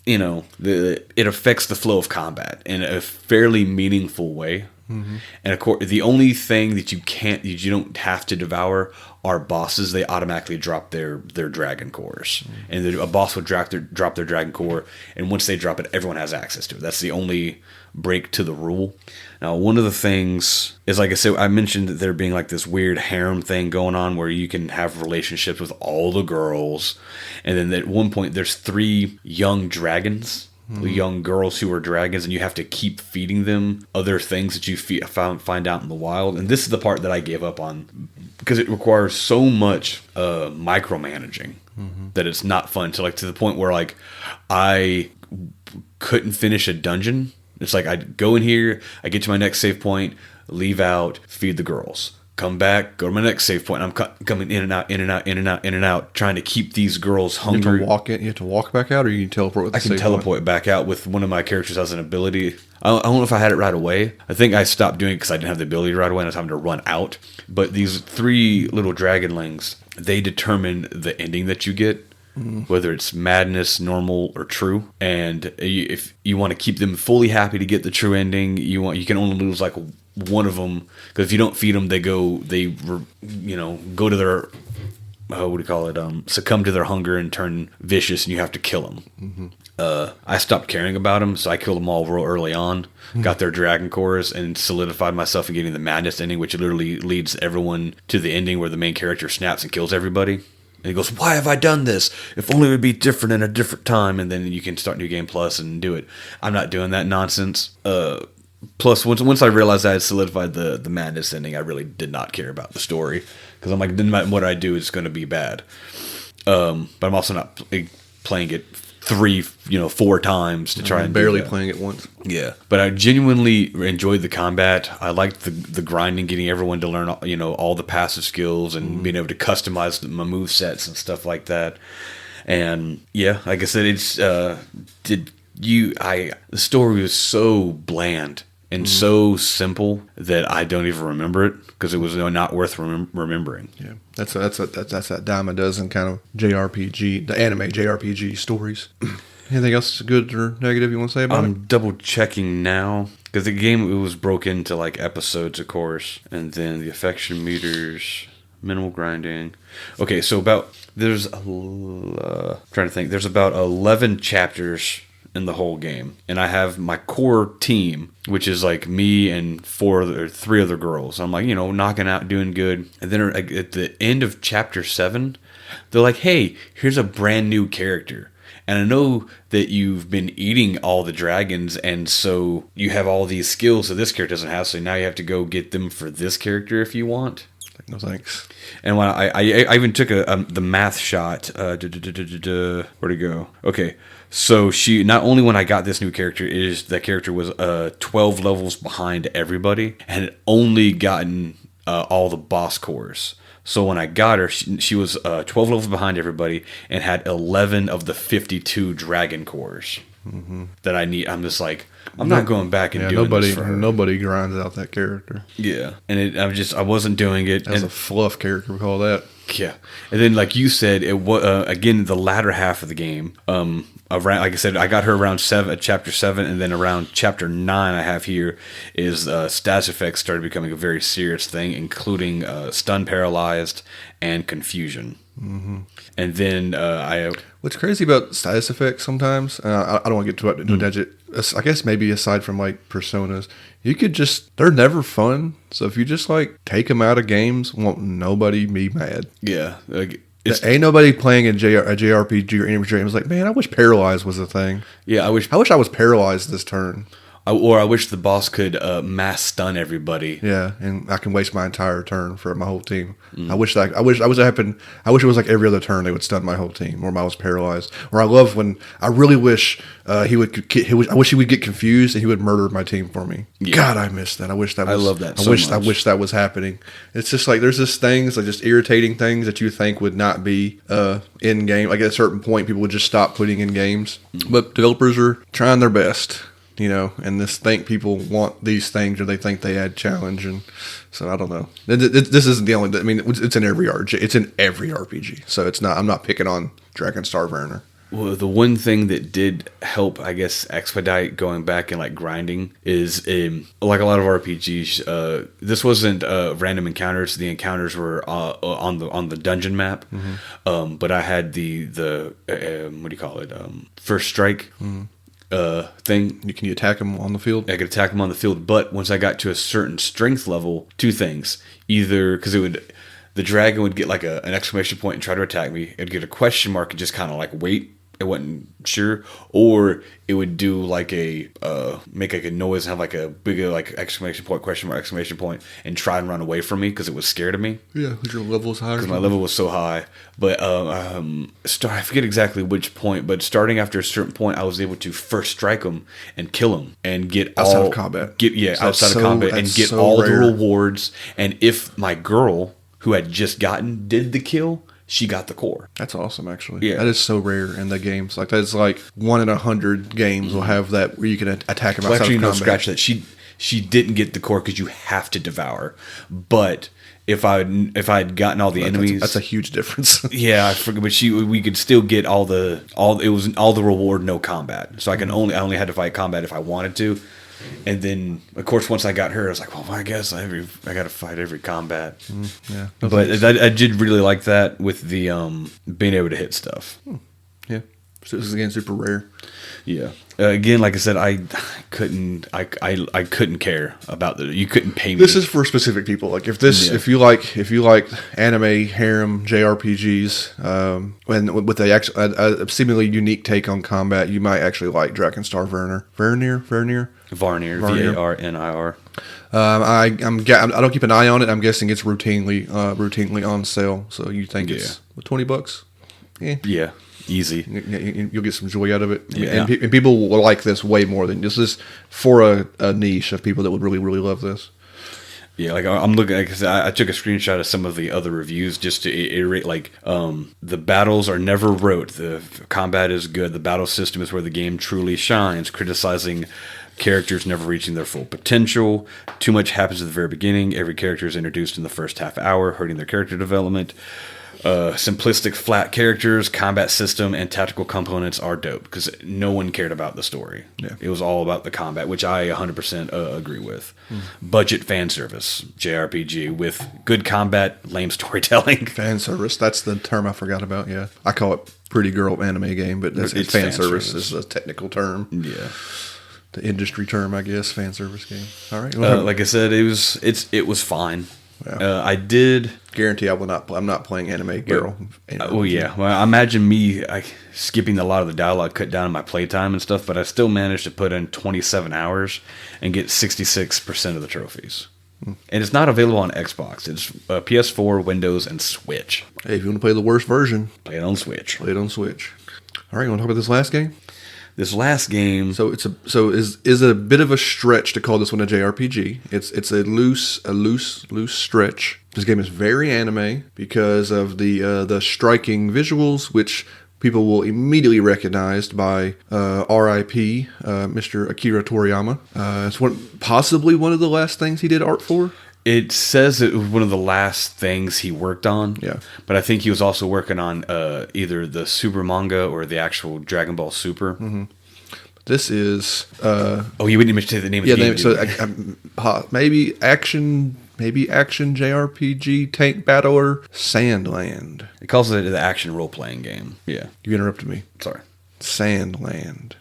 affects the flow of combat in a fairly meaningful way. Mm-hmm. And of course, the only thing that you don't have to devour are bosses. They automatically drop their dragon cores, and a boss would drop their dragon core, and once they drop it, everyone has access to it. That's the only break to the rule. Now, one of the things is, like I said, I mentioned that there being like this weird harem thing going on where you can have relationships with all the girls, and then at one point there's 3 young dragons. Young girls who are dragons, and you have to keep feeding them other things that you find out in the wild. And this is the part that I gave up on, because it requires so much micromanaging that it's not fun. To the point where like I couldn't finish a dungeon. It's like I'd go in here, I get to my next save point, leave out, feed the girls. Come back, go to my next save point. I'm coming in and out, in and out, in and out, in and out, trying to keep these girls hungry. You have to walk back out, or you can teleport with the I can teleport back out with one of my characters has an ability. I don't know if I had it right away. I think I stopped doing it because I didn't have the ability right away and I was having to run out. But these 3 little dragonlings, they determine the ending that you get. Whether it's madness, normal, or true. And if you want to keep them fully happy to get the true ending, you can only lose like one of them, because if you don't feed them, they go to their succumb to their hunger and turn vicious, and you have to kill them. I stopped caring about them, so I killed them all real early on, got their dragon cores, and solidified myself in getting the madness ending, which literally leads everyone to the ending where the main character snaps and kills everybody. And he goes, why have I done this? If only it would be different in a different time. And then you can start New Game Plus and do it. I'm not doing that nonsense. Plus, once I realized I had solidified the madness ending, I really did not care about the story. Because I'm like, then what I do is going to be bad. But I'm also not playing it 4 times to try and barely do that. playing it once. Yeah, but I genuinely enjoyed the combat. I liked the grinding, getting everyone to learn all the passive skills and being able to customize my move sets and stuff like that. And yeah, like I said, it's the story was so bland and so simple that I don't even remember it because it was not worth remembering. Yeah, that's that dime a dozen kind of JRPG, the anime JRPG stories. Anything else good or negative you want to say about it? I'm double checking now because the game, it was broken into like episodes, of course, and then the affection meters, minimal grinding. Okay, so there's trying to think. There's about 11 chapters in the whole game, and I have my core team, which is like me and 3 other girls. I'm like, knocking out, doing good. And then at the end of chapter 7, they're like, hey, here's a brand new character. And I know that you've been eating all the dragons, and so you have all these skills that this character doesn't have, so now you have to go get them for this character if you want. No thanks. And when I even took the math shot. Where'd it go? Okay, so not only when I got this new character, that character was 12 levels behind everybody, and had only gotten all the boss cores. So when I got her, she was 12 levels behind everybody and had 11 of the 52 dragon cores that I need. I'm just like, I'm not going back and doing this for her. Nobody grinds out that character. Yeah, and I wasn't doing it. That's a fluff character, we call that. Yeah, and then like you said, it was again the latter half of the game. Around, like I said, I got her around chapter 7, and then around chapter 9 I have here is status effects started becoming a very serious thing, including stun, paralyzed, and confusion. And then what's crazy about status effects sometimes, I don't want to get too into a tangent. I guess maybe aside from like personas, they're never fun. So if you just like take them out of games, won't nobody be mad? Yeah, like ain't nobody playing a JRPG or any game was like, man, I wish paralyzed was a thing. Yeah, I wish I was paralyzed this turn. Or I wish the boss could mass stun everybody. Yeah, and I can waste my entire turn for my whole team. I wish it was like every other turn they would stun my whole team, or I was paralyzed. Or I really wish I wish he would get confused and he would murder my team for me. Yeah. God, I miss that. I wish that. I love that. I wish that was happening. It's just like there's just things like just irritating things that you think would not be in game. Like at a certain point, people would just stop putting in games. But developers are trying their best. And this think people want these things, or they think they add challenge, and so I don't know. This isn't the only. I mean, it's in every RPG. It's in every RPG. So it's not. I'm not picking on Star Varnir. Well, the one thing that did help, I guess, expedite going back and like grinding is like a lot of RPGs. This wasn't random encounters. The encounters were on the dungeon map. But I had the what do you call it? First strike. Thing. Can you attack them on the field? I could attack them on the field, but once I got to a certain strength level, 2 things. Either because the dragon would get like an exclamation point and try to attack me. It'd get a question mark and just kind of like wait. It wasn't sure, or it would do like make like a noise and have like a bigger like exclamation point, question mark, exclamation point, and try and run away from me because it was scared of me. Yeah, because your level was higher. Because my level was so high. But I forget exactly which point, but starting after a certain point, I was able to first strike them and kill them and get outside of combat. Outside of combat and get all the rewards. And if my girl who had just did the kill, she got the core. That's awesome, actually. Yeah. That is so rare in the games. Like, that's like 1 in 100 games will have that where you can attack them outside of combat. No, scratch that. She didn't get the core because you have to devour. But if I had gotten all the enemies, that's a huge difference. Yeah, I forget. But we could still get all the reward, no combat. So I only had to fight combat if I wanted to. And then, of course, once I got her, I was like, well, I guess I got to fight every combat. Yeah. But I did really like that with the being able to hit stuff. Yeah. So this is, again, super rare. Yeah. Again, like I said, I couldn't care about you couldn't pay me. This is for specific people. Like if you like anime harem JRPGs, and with a seemingly unique take on combat, you might actually like Star Varnir. Varnir, Varnir. I don't keep an eye on it. I'm guessing it's routinely on sale. So you think it's $20? Yeah, easy. You'll get some joy out of it. Yeah. And people will like this way more than this is for a niche of people that would really, really love this. Yeah, like I'm looking, because I took a screenshot of some of the other reviews just to iterate. Like, the battles are never rote. The combat is good. The battle system is where the game truly shines. Criticizing characters never reaching their full potential. Too much happens at the very beginning. Every character is introduced in the first half hour, hurting their character development. Simplistic, flat characters, combat system, and tactical components are dope because no one cared about the story. Yeah. It was all about the combat, which I 100% agree with. Budget fan service, JRPG with good combat, lame storytelling. Fan service, that's the term I forgot about, yeah. I call it pretty girl anime game, but it's fan service is the technical term. Yeah. The industry term, I guess, fan service game. All right. Like I said, it was fine. Yeah. I did guarantee I'm not playing anime girl. Oh yeah. Well, I imagine me skipping a lot of the dialogue cut down in my playtime and stuff, but I still managed to put in 27 hours and get 66% of the trophies. And it's not available on Xbox. It's PS4, Windows, and Switch. Hey, if you want to play the worst version, Play it on Switch. play it on Switch. All right, you want to talk about this last game? This last game, So is it a bit of a stretch to call this one a JRPG? It's a loose stretch. This game is very anime because of the striking visuals, which people will immediately recognize by R.I.P. Mr. Akira Toriyama. It's possibly one of the last things he did art for. it says it was one of the last things he worked on. Yeah. But I think he was also working on either the Super manga or the actual Dragon Ball Super. Mm-hmm. This is... oh, you wouldn't even say the name of the game. So maybe action JRPG tank battler Sandland. It calls it the action role-playing game. Yeah. You interrupted me. Sorry. Sandland.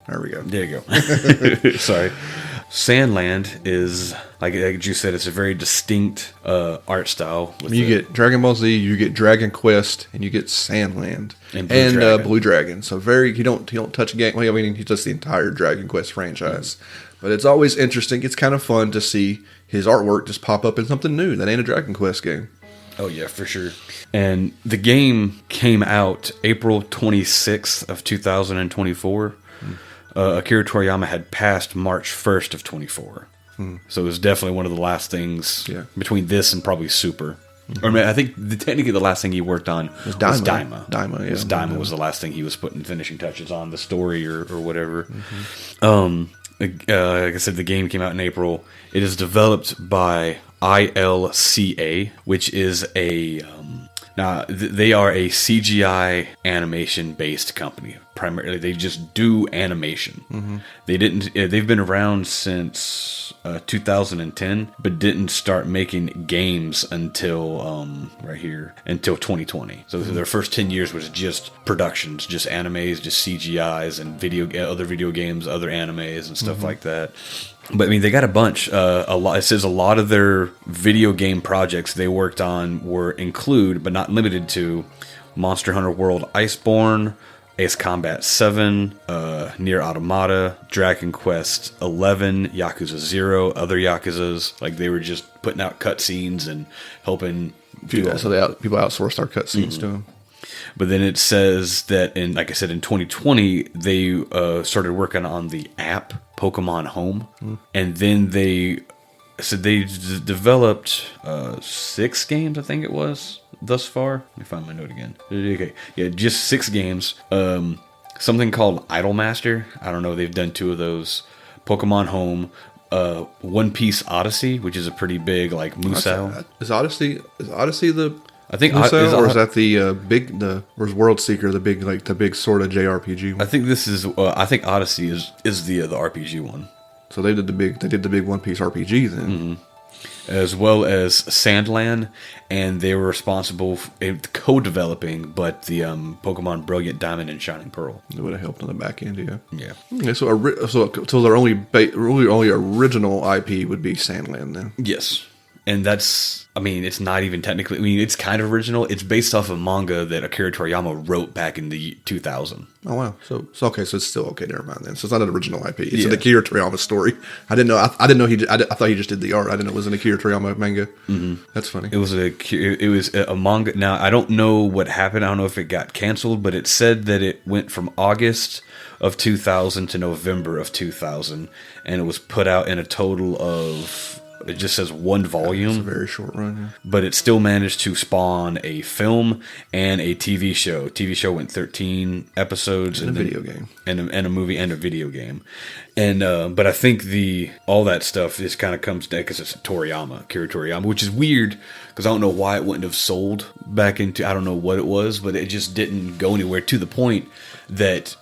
There we go. There you go. Sorry. Sandland is, like you said, it's a very distinct art style. You get Dragon Ball Z, you get Dragon Quest, and you get Sandland And Blue Dragon. So he don't touch a game. Well, I mean, he does the entire Dragon Quest franchise. Mm-hmm. But it's always interesting. It's kind of fun to see his artwork just pop up in something new that ain't a Dragon Quest game. Oh yeah, for sure. And the game came out April 26th of 2024. Akira Toriyama had passed March 1st of 24. So it was definitely one of the last things between this and probably Super. Mm-hmm. Or I think technically the last thing he worked on was Daima. Daima was the last thing he was putting finishing touches on, the story or whatever. Mm-hmm. Like I said, the game came out in April. It is developed by ILCA, which is a... Now, they are a CGI animation-based company. Primarily, they just do animation. Mm-hmm. They've been around since 2010, but didn't start making games until until 2020. So their first 10 years was just productions, just animes, just CGIs, and other video games, other animes, and stuff like that. But I mean, they got a bunch. It says a lot of their video game projects they worked on include, but not limited to, Monster Hunter World Iceborne, Ace Combat 7, Nier Automata, Dragon Quest 11, Yakuza 0, other Yakuzas. Like, they were just putting out cutscenes and helping people. So people outsourced our cutscenes to them. But then it says that like I said, in 2020, they started working on the app Pokemon Home. And then they developed 6 games, I think it was, thus far. Let me find my note again. Okay, yeah, just 6 games. Something called Idolmaster. I don't know, they've done 2 of those. Pokemon Home. One Piece Odyssey, which is a pretty big, like, Musou. Is Odyssey the... I think Musou, or is that the World Seeker, the big sort of JRPG one? I think this is. I think Odyssey is the RPG one. So they did the big One Piece RPG then. as well as Sandland, and they were responsible for co-developing, but the Pokemon Brilliant Diamond and Shining Pearl. It would have helped on the back end, yeah. Yeah. Okay, so their only original IP would be Sandland then. Yes. And that's, I mean, it's not even technically, I mean, it's kind of original. It's based off of manga that Akira Toriyama wrote back in the 2000. Oh, wow. So it's still okay. Never mind then. So it's not an original IP. It's an Akira Toriyama story. I didn't know. I thought he just did the art. I didn't know it was an Akira Toriyama manga. Mm-hmm. That's funny. It was a manga. Now, I don't know what happened. I don't know if it got canceled, but it said that it went from August of 2000 to November of 2000, and it was put out in a total of, it just says one volume. It's a very short run, yeah. But it still managed to spawn a film and a TV show. TV show went 13 episodes. And a video game. And a movie and a video game. And but I think all that stuff just kind of comes down because it's Akira Toriyama, which is weird because I don't know why it wouldn't have sold back into, I don't know what it was, but it just didn't go anywhere to the point that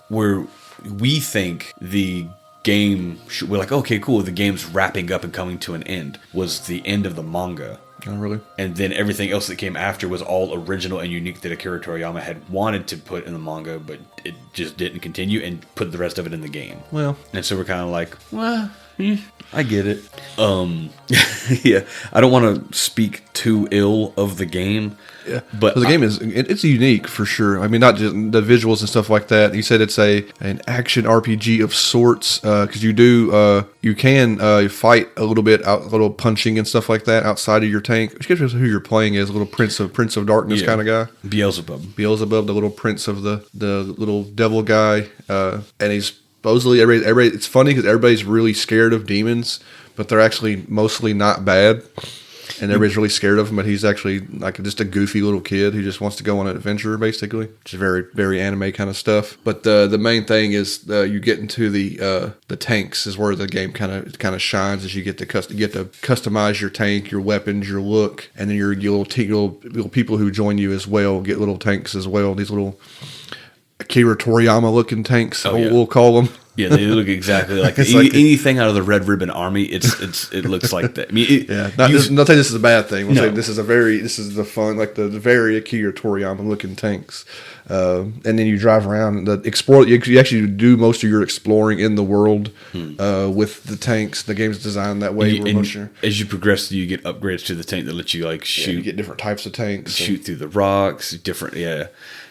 we think the game, we're like, okay, cool, the game's wrapping up and coming to an end, was the end of the manga. Oh, really? And then everything else that came after was all original and unique that Akira Toriyama had wanted to put in the manga, but it just didn't continue and put the rest of it in the game. Well. And so we're kind of like, well, I get it. Yeah, I don't want to speak too ill of the game. Yeah, but the game it's unique for sure. I mean, not just the visuals and stuff like that. You said it's an action RPG of sorts because you can fight a little punching and stuff like that outside of your tank. Which gives us who you're playing is, a little Prince of Darkness kind of guy. Beelzebub, the little prince of the little devil guy, and he's supposedly everybody. It's funny because everybody's really scared of demons, but they're actually mostly not bad. And everybody's really scared of him, but he's actually like just a goofy little kid who just wants to go on an adventure, basically, which is very, very anime kind of stuff. But the main thing is you get into the tanks is where the game kind of shines, as you get to customize your tank, your weapons, your look, and then your little people who join you as well get little tanks as well. These little Akira Toriyama looking tanks, we'll call them. Yeah, they look exactly like anything out of the Red Ribbon Army. It looks like that. I mean, not saying this is a bad thing. We'll say this is the fun, like the very Akira Toriyama looking tanks. And then you drive around and explore. You actually do most of your exploring in the world with the tanks. The game's designed that way. As you progress, you get upgrades to the tank that let you shoot. You get different types of tanks. Shoot through the rocks.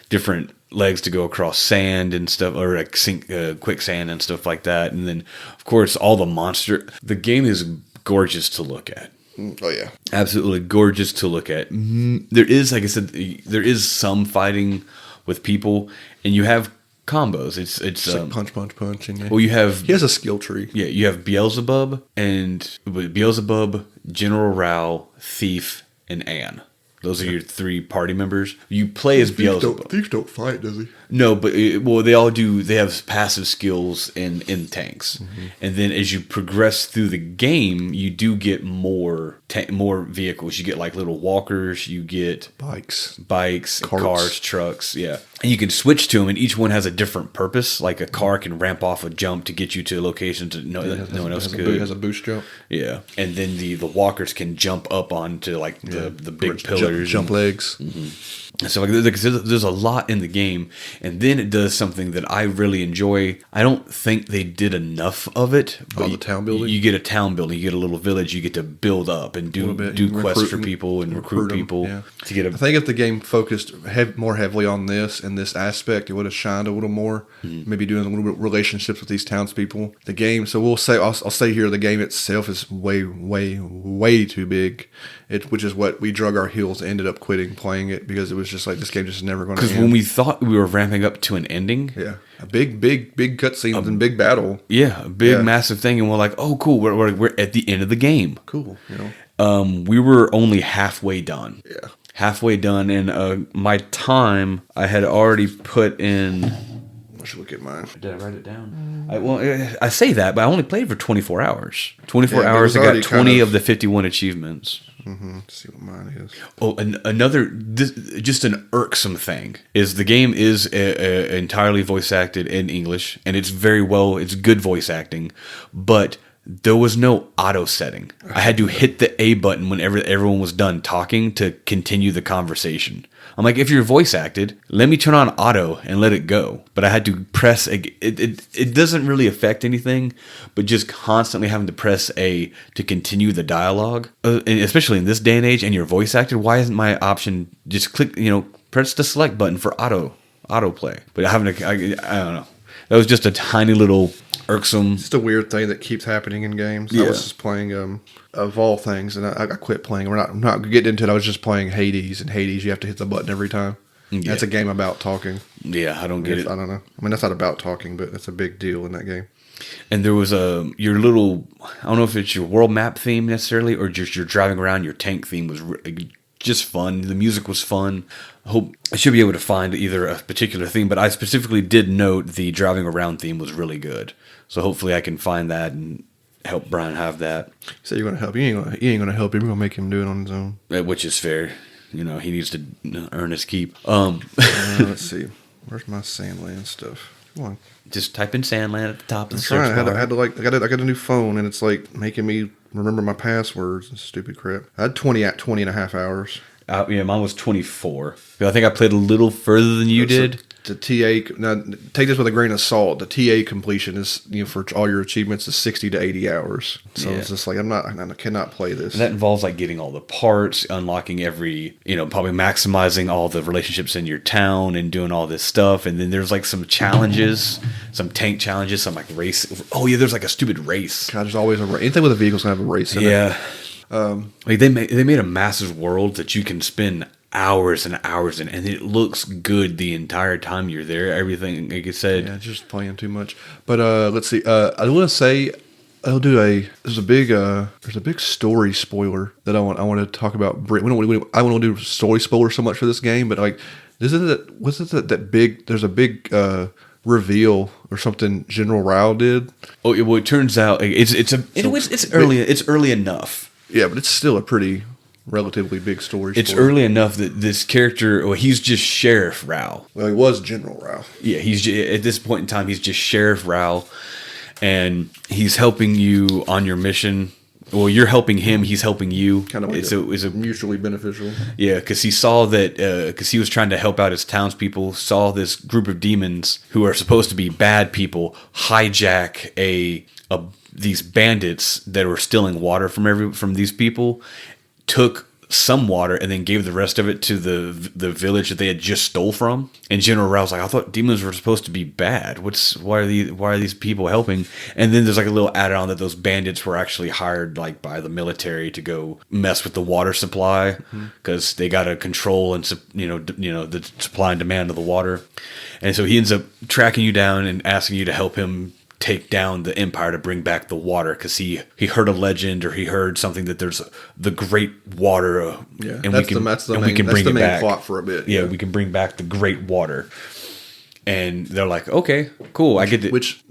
Different legs to go across sand and stuff, or sink quicksand and stuff like that. And then, of course, all the monster. The game is gorgeous to look at. Oh yeah, absolutely gorgeous to look at. There is, like I said, there is some fighting with people, and you have combos. It's like punch, and well, he has a skill tree. Yeah, you have Beelzebub, General Rao, Thief, and Anne. Those are your three party members. You play as Beelzebub. Thief don't fight, does he? No, but they all do. They have passive skills in tanks, and then as you progress through the game, you do get more vehicles. You get like little walkers. You get bikes, cars, trucks. Yeah, and you can switch to them, and each one has a different purpose. Like a car can ramp off a jump to get you to locations that no one else could. It has a boost jump. Yeah, and then the walkers can jump up onto like the big pillars, jump legs. So there's a lot in the game, and then it does something that I really enjoy. I don't think they did enough of it. But the town building. You get a town building. You get a little village. You get to build up and do quests for people and recruit people. Yeah. I think if the game focused more heavily on this aspect, it would have shined a little more. Maybe doing a little bit of relationships with these townspeople. The game. So I'll say here, the game itself is way, way, way too big. Which is what we drug our heels. Ended up quitting playing it because it was just like this game just never going to end. Because when we thought we were ramping up to an ending, a big cutscene and big battle, a big massive thing, and we're like, oh cool, we're at the end of the game. Cool, we were only halfway done. Yeah, halfway done, and my time I had already put in. I should look at mine. Did I write it down? I say that, but I only played for 24 hours. 24 hours. I got 20 of the 51 achievements. Let's see what mine is. Oh, and just an irksome thing is the game is entirely voice acted in English, and it's very well. It's good voice acting, but there was no auto setting. I had to hit the A button whenever everyone was done talking to continue the conversation. I'm like, if you're voice acted, let me turn on auto and let it go. But I had to press A. It doesn't really affect anything, but just constantly having to press A to continue the dialogue, and especially in this day and age, and you're voice acted, why isn't my option just click, press the select button for autoplay? But having to, I don't know. That was just a tiny little irksome. It's just a weird thing that keeps happening in games. Yeah. I was just playing of all things, and I quit playing. I'm not getting into it. I was just playing Hades, and Hades you have to hit the button every time. Yeah. That's a game about talking. Yeah, I don't get it. I don't know. I mean, that's not about talking, but it's a big deal in that game. And there was your little, I don't know if it's your world map theme necessarily, or just you're driving around, your tank theme was just fun. The music was fun. I hope I should be able to find either a particular theme, but I specifically did note the driving around theme was really good. So hopefully I can find that and help Brian have that. So you're going to help. You ain't going to help him. You're going to make him do it on his own. Which is fair. He needs to earn his keep. Let's see. Where's my Sandland stuff? Come on. Just type in Sandland at the top of the search bar. I got a new phone, and it's like making me remember my passwords and stupid crap. I had 20 and a half hours. Yeah, mine was 24. I think I played a little further than you did. The TA, now take this with a grain of salt. The TA completion is, for all your achievements is 60 to 80 hours. So It's just like I cannot play this. And that involves like getting all the parts, unlocking every, probably maximizing all the relationships in your town and doing all this stuff. And then there's like some challenges, some tank challenges, some like race. Oh yeah, there's like a stupid race. God, there's always a race. Anything with a vehicle's gonna have a race in it. Yeah. Like they made a massive world that you can spend hours and hours in, and it looks good the entire time you're there. Everything, like you said, yeah, just playing too much. But let's see. I want to say there's a big story spoiler that I want to talk about. I don't want to do story spoiler so much for this game, but like, there's a big reveal or something General Rao did. Oh, it turns out it's early enough. Yeah, but it's still a pretty relatively big story. It's early enough that this character, he's just Sheriff Rao. Well, he was General Rao. Yeah, at this point in time, he's just Sheriff Rao, and he's helping you on your mission. Well, you're helping him, he's helping you. Kind of like it's a mutually beneficial. Yeah, because he saw that, because he was trying to help out his townspeople, saw this group of demons who are supposed to be bad people hijack these bandits that were stealing water from these people, took some water and then gave the rest of it to the village that they had just stole from. And General Rao's like, I thought demons were supposed to be bad. Why are these people helping? And then there's like a little add-on that those bandits were actually hired like by the military to go mess with the water supply because they got to control and the supply and demand of the water. And so he ends up tracking you down and asking you to help him take down the empire to bring back the water because he heard a legend or he heard something that there's the great water and we can bring the main plot for a bit. Yeah, we can bring back the great water. And they're like, okay, cool. I get it. Which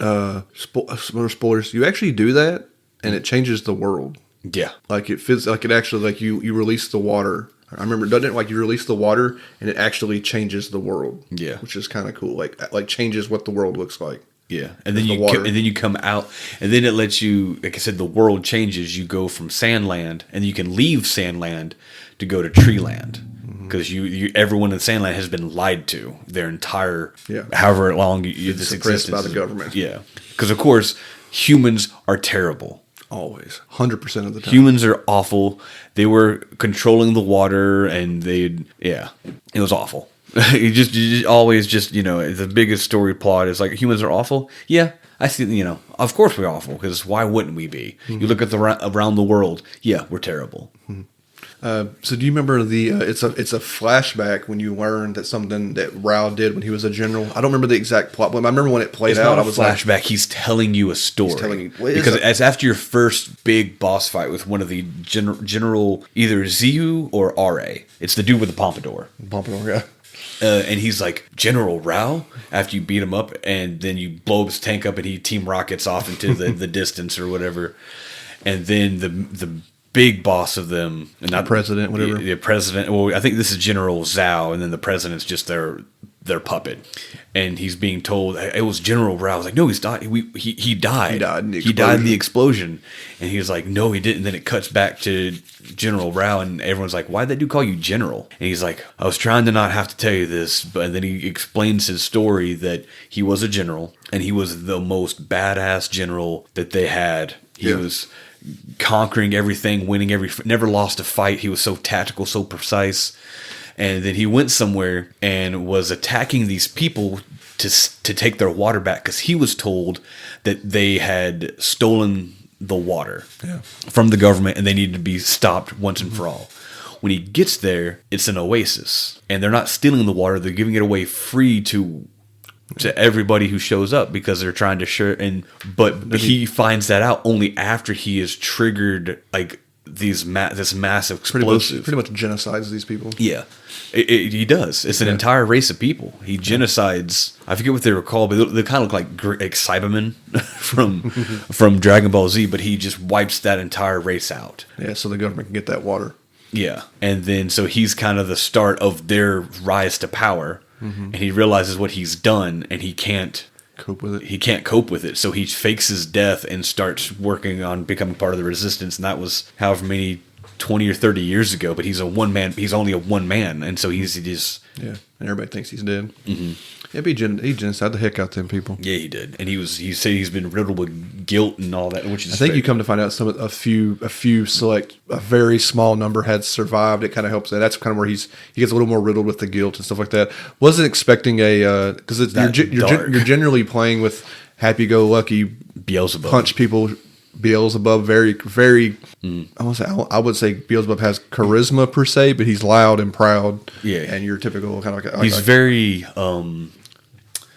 spoilers, you actually do that and it changes the world. Yeah. Like it fits like it actually like you release the water. I remember, doesn't it? Like you release the water and it actually changes the world. Yeah. Which is kind of cool. Like changes what the world looks like. Yeah, and then you come out, and then it lets you, like I said, the world changes. You go from Sandland, and you can leave Sandland to go to Treeland because everyone in Sandland has been lied to their entire, however long this existence by the government. Yeah, because of course humans are terrible. Always, 100% of the time. Humans are awful. They were controlling the water, and it was awful. you always the biggest story plot is like humans are awful. Yeah, I see. Of course we're awful because why wouldn't we be? You look at around the world. Yeah, we're terrible. So do you remember it's a flashback when you learned that something that Rao did when he was a general? I don't remember the exact plot, but I remember when it played out. I was flashback. Like, he's telling you a story. He's telling you because it's after your first big boss fight with one of the general either Ziyu or Ra. It's the dude with the pompadour. Pompadour, yeah. And he's like, General Rao, after you beat him up, and then you blow his tank up and he team rockets off into the distance or whatever. And then the big boss of them, and not president, whatever. The president, well, I think this is General Zhao, and then the president's just their their puppet. And he's being told it was General Rao. I was like, no, he's died. He died. He died in the explosion. And he was like, no, he didn't. And then it cuts back to General Rao, and everyone's like, why'd that dude call you General? And he's like, I was trying to not have to tell you this, but then he explains his story that he was a general, and he was the most badass general that they had. He was conquering everything, winning never lost a fight. He was so tactical, so precise. And then he went somewhere and was attacking these people to take their water back, because he was told that they had stolen the water from the government and they needed to be stopped once and for all. When he gets there, it's an oasis, and they're not stealing the water; they're giving it away free to everybody who shows up, because they're trying to share. But he finds that out only after he has triggered like this massive explosive. Pretty much genocides these people. Yeah, he does. It's an entire race of people. He genocides. I forget what they were called, but they kind of look like Cybermen from Dragon Ball Z. But he just wipes that entire race out. Yeah, so the government can get that water. Yeah, and then so he's kind of the start of their rise to power, and he realizes what he's done, and he can't cope with it. He can't cope with it, so he fakes his death and starts working on becoming part of the resistance. And that was however many 20 or 30 years ago. But he's a one man. He's only a one man, and so he's just and everybody thinks he's dead. Mm-hmm. Yeah, he genocided the heck out them people. Yeah, he did, and he said he's been riddled with guilt and all that. Which is I think you come to find out a few select, a very small number had survived. It kind of helps. That's kind of where he gets a little more riddled with the guilt and stuff like that. Wasn't expecting because you're generally playing with happy-go-lucky Beelzebub, punch people. Beelzebub, very, very. I would say Beelzebub has charisma per se, but he's loud and proud. Yeah, and you're typical kind of like he's very.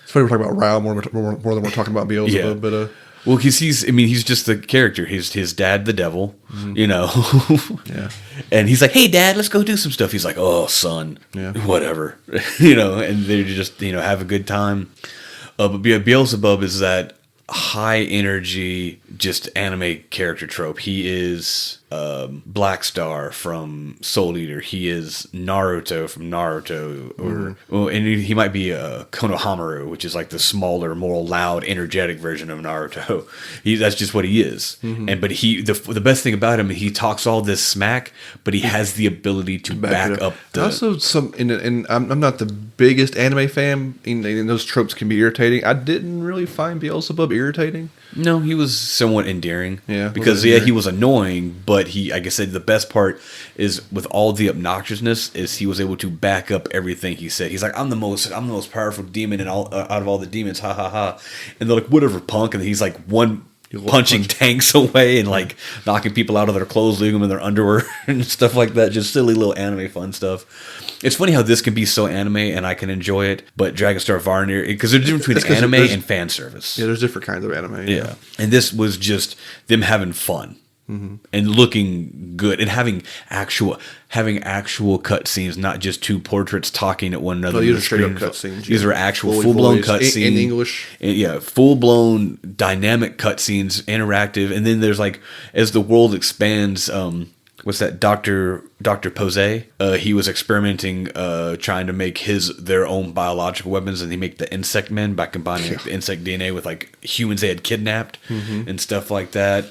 It's funny we're talking about Rao more than we're talking about Beelzebub, but well, because he's just the character. He's his dad, the devil, and he's like, hey, Dad, let's go do some stuff. He's like, oh, son, whatever, and they just have a good time. But Beelzebub is that high energy, just anime character trope. He is Black Star from Soul Eater. He is Naruto from Naruto, and he might be Konohamaru, which is like the smaller, more loud, energetic version of Naruto. That's just what he is. But the best thing about him, he talks all this smack, but he has the ability to back up. Also, I'm not the biggest anime fan, and those tropes can be irritating. I didn't really find Beelzebub irritating. No, he was somewhat endearing. Yeah, because he was annoying, but like I said, the best part is with all the obnoxiousness is he was able to back up everything he said. He's like, I'm the most powerful demon out of all the demons, ha ha ha. And they're like, whatever, punk. And he's like punching tanks away and like knocking people out of their clothes, leaving them in their underwear and stuff like that. Just silly little anime fun stuff. It's funny how this can be so anime and I can enjoy it, but Dragon Star Varnir, because there's a difference between anime and fan service. Yeah, there's different kinds of anime. Yeah. And this was just them having fun and looking good and having actual cutscenes, not just two portraits talking at one another. No, these are straight up cutscenes. These are actual full-blown cutscenes. In English. Yeah, full-blown dynamic cutscenes, interactive. And then there's like, as the world expands, what's that? Dr. Posey. He was experimenting, trying to make their own biological weapons, and he made the insect men by combining the insect DNA with like humans they had kidnapped and stuff like that.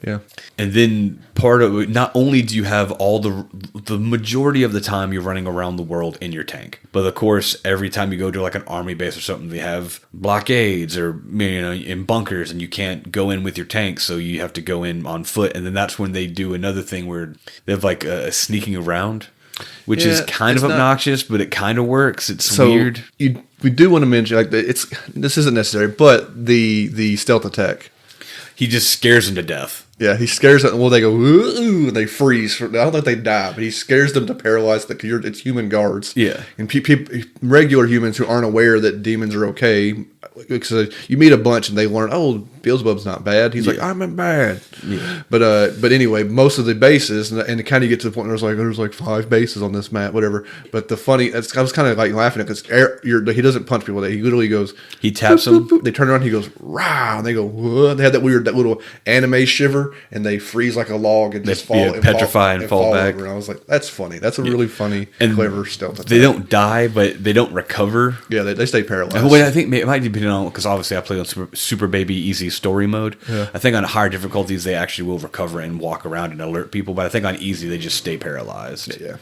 Yeah. And then part of it, not only do you have all the majority of the time you're running around the world in your tank, but of course every time you go to like an army base or something, they have blockades or in bunkers, and you can't go in with your tank, so you have to go in on foot. And then that's when they do another thing where they have like a sneaking around, which is kind of obnoxious, but it kind of works. It's weird. We do want to mention like this isn't necessary, but the stealth attack. He just scares them to death. Yeah, he scares them. Well, they go, ooh, and they freeze. I don't think they die, but he scares them to paralyze it's human guards. Yeah. And regular humans who aren't aware that demons are okay, because you meet a bunch and they learn, Beelzebub's not bad. He's like, I'm bad. Yeah. But anyway, most of the bases, and it kind of get to the point where there's like 5 bases on this map, whatever. But the funny, I was kind of like laughing at because he doesn't punch people. He literally goes, he taps them. They turn around, he goes, rah, and they go, whoa. They have that little anime shiver, and they freeze like a log and just fall and petrify and fall back. Over. And I was like, that's funny. That's a really funny, and clever stealth attack. They don't die, but they don't recover. Yeah, they stay paralyzed. Well, I think it might depend on, because obviously I play on super baby easy story mode. Yeah. I think on higher difficulties they actually will recover and walk around and alert people, but I think on easy they just stay paralyzed. Yeah.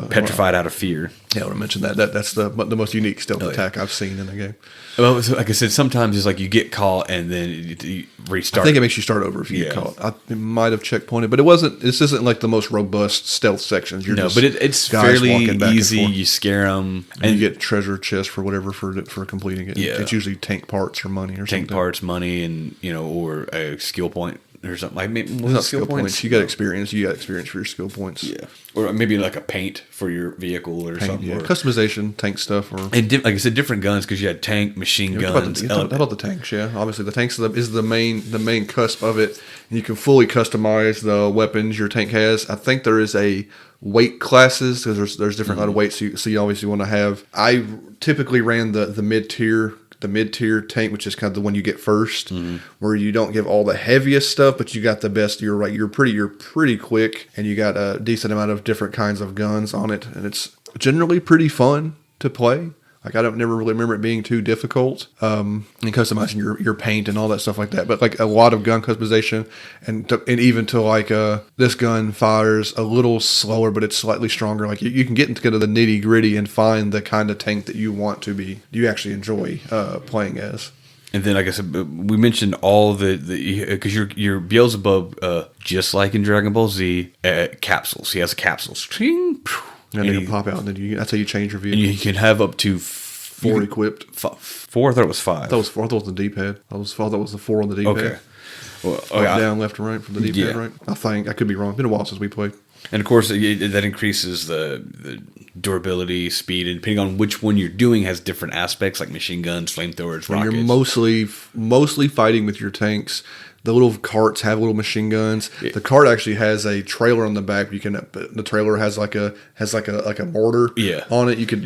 Petrified out of fear. Yeah, I want to mention that's the most unique stealth attack I've seen in the game. Well, so like I said, sometimes it's like you get caught and then you restart. I think it makes you start over if you get caught. It might have checkpointed, but it wasn't. This isn't like the most robust stealth sections. But it's fairly easy. You scare them, and you get treasure chest for whatever for completing it. Yeah, it's usually tank parts or money or something. Tank parts, money, and or a skill point. Or something like maybe not skill points. You got experience. You got experience for your skill points. Yeah, or maybe like a paint for your vehicle or something. Yeah, customization, tank stuff, or and like I said, different guns because you had tank, machine guns. How about the tanks? Yeah, obviously the tanks is the main cusp of it, and you can fully customize the weapons your tank has. I think there is a weight classes because there's different lot of weights. So you obviously want to have. I typically ran the mid tier. The mid-tier tank, which is kind of the one you get first, where you don't give all the heaviest stuff, but you got the best. You're right. You're pretty quick, and you got a decent amount of different kinds of guns on it, and it's generally pretty fun to play. Like I don't never really remember it being too difficult, and customizing your paint and all that stuff like that. But like a lot of gun customization, and even to like this gun fires a little slower, but it's slightly stronger. Like you can get into kind of the nitty gritty and find the kind of tank that you actually enjoy playing as. And then, like I said, we mentioned all the because your Beelzebub, just like in Dragon Ball Z, capsules. He has capsules. And they can pop out, and then that's how you change your vehicle. And you can have up to 4 equipped. 4? I thought it was 5. I thought it was the D-pad. I thought it was the 4 on the D-pad. Okay. Well, down, left, and right from the D-pad, right? I think. I could be wrong. It's been a while since we played. And, of course, that increases the durability, speed, and depending on which one you're doing has different aspects, like machine guns, flamethrowers, rockets. You're mostly fighting with your tanks. The little carts have little machine guns. The cart actually has a trailer on the back. The trailer has like a mortar on it. You could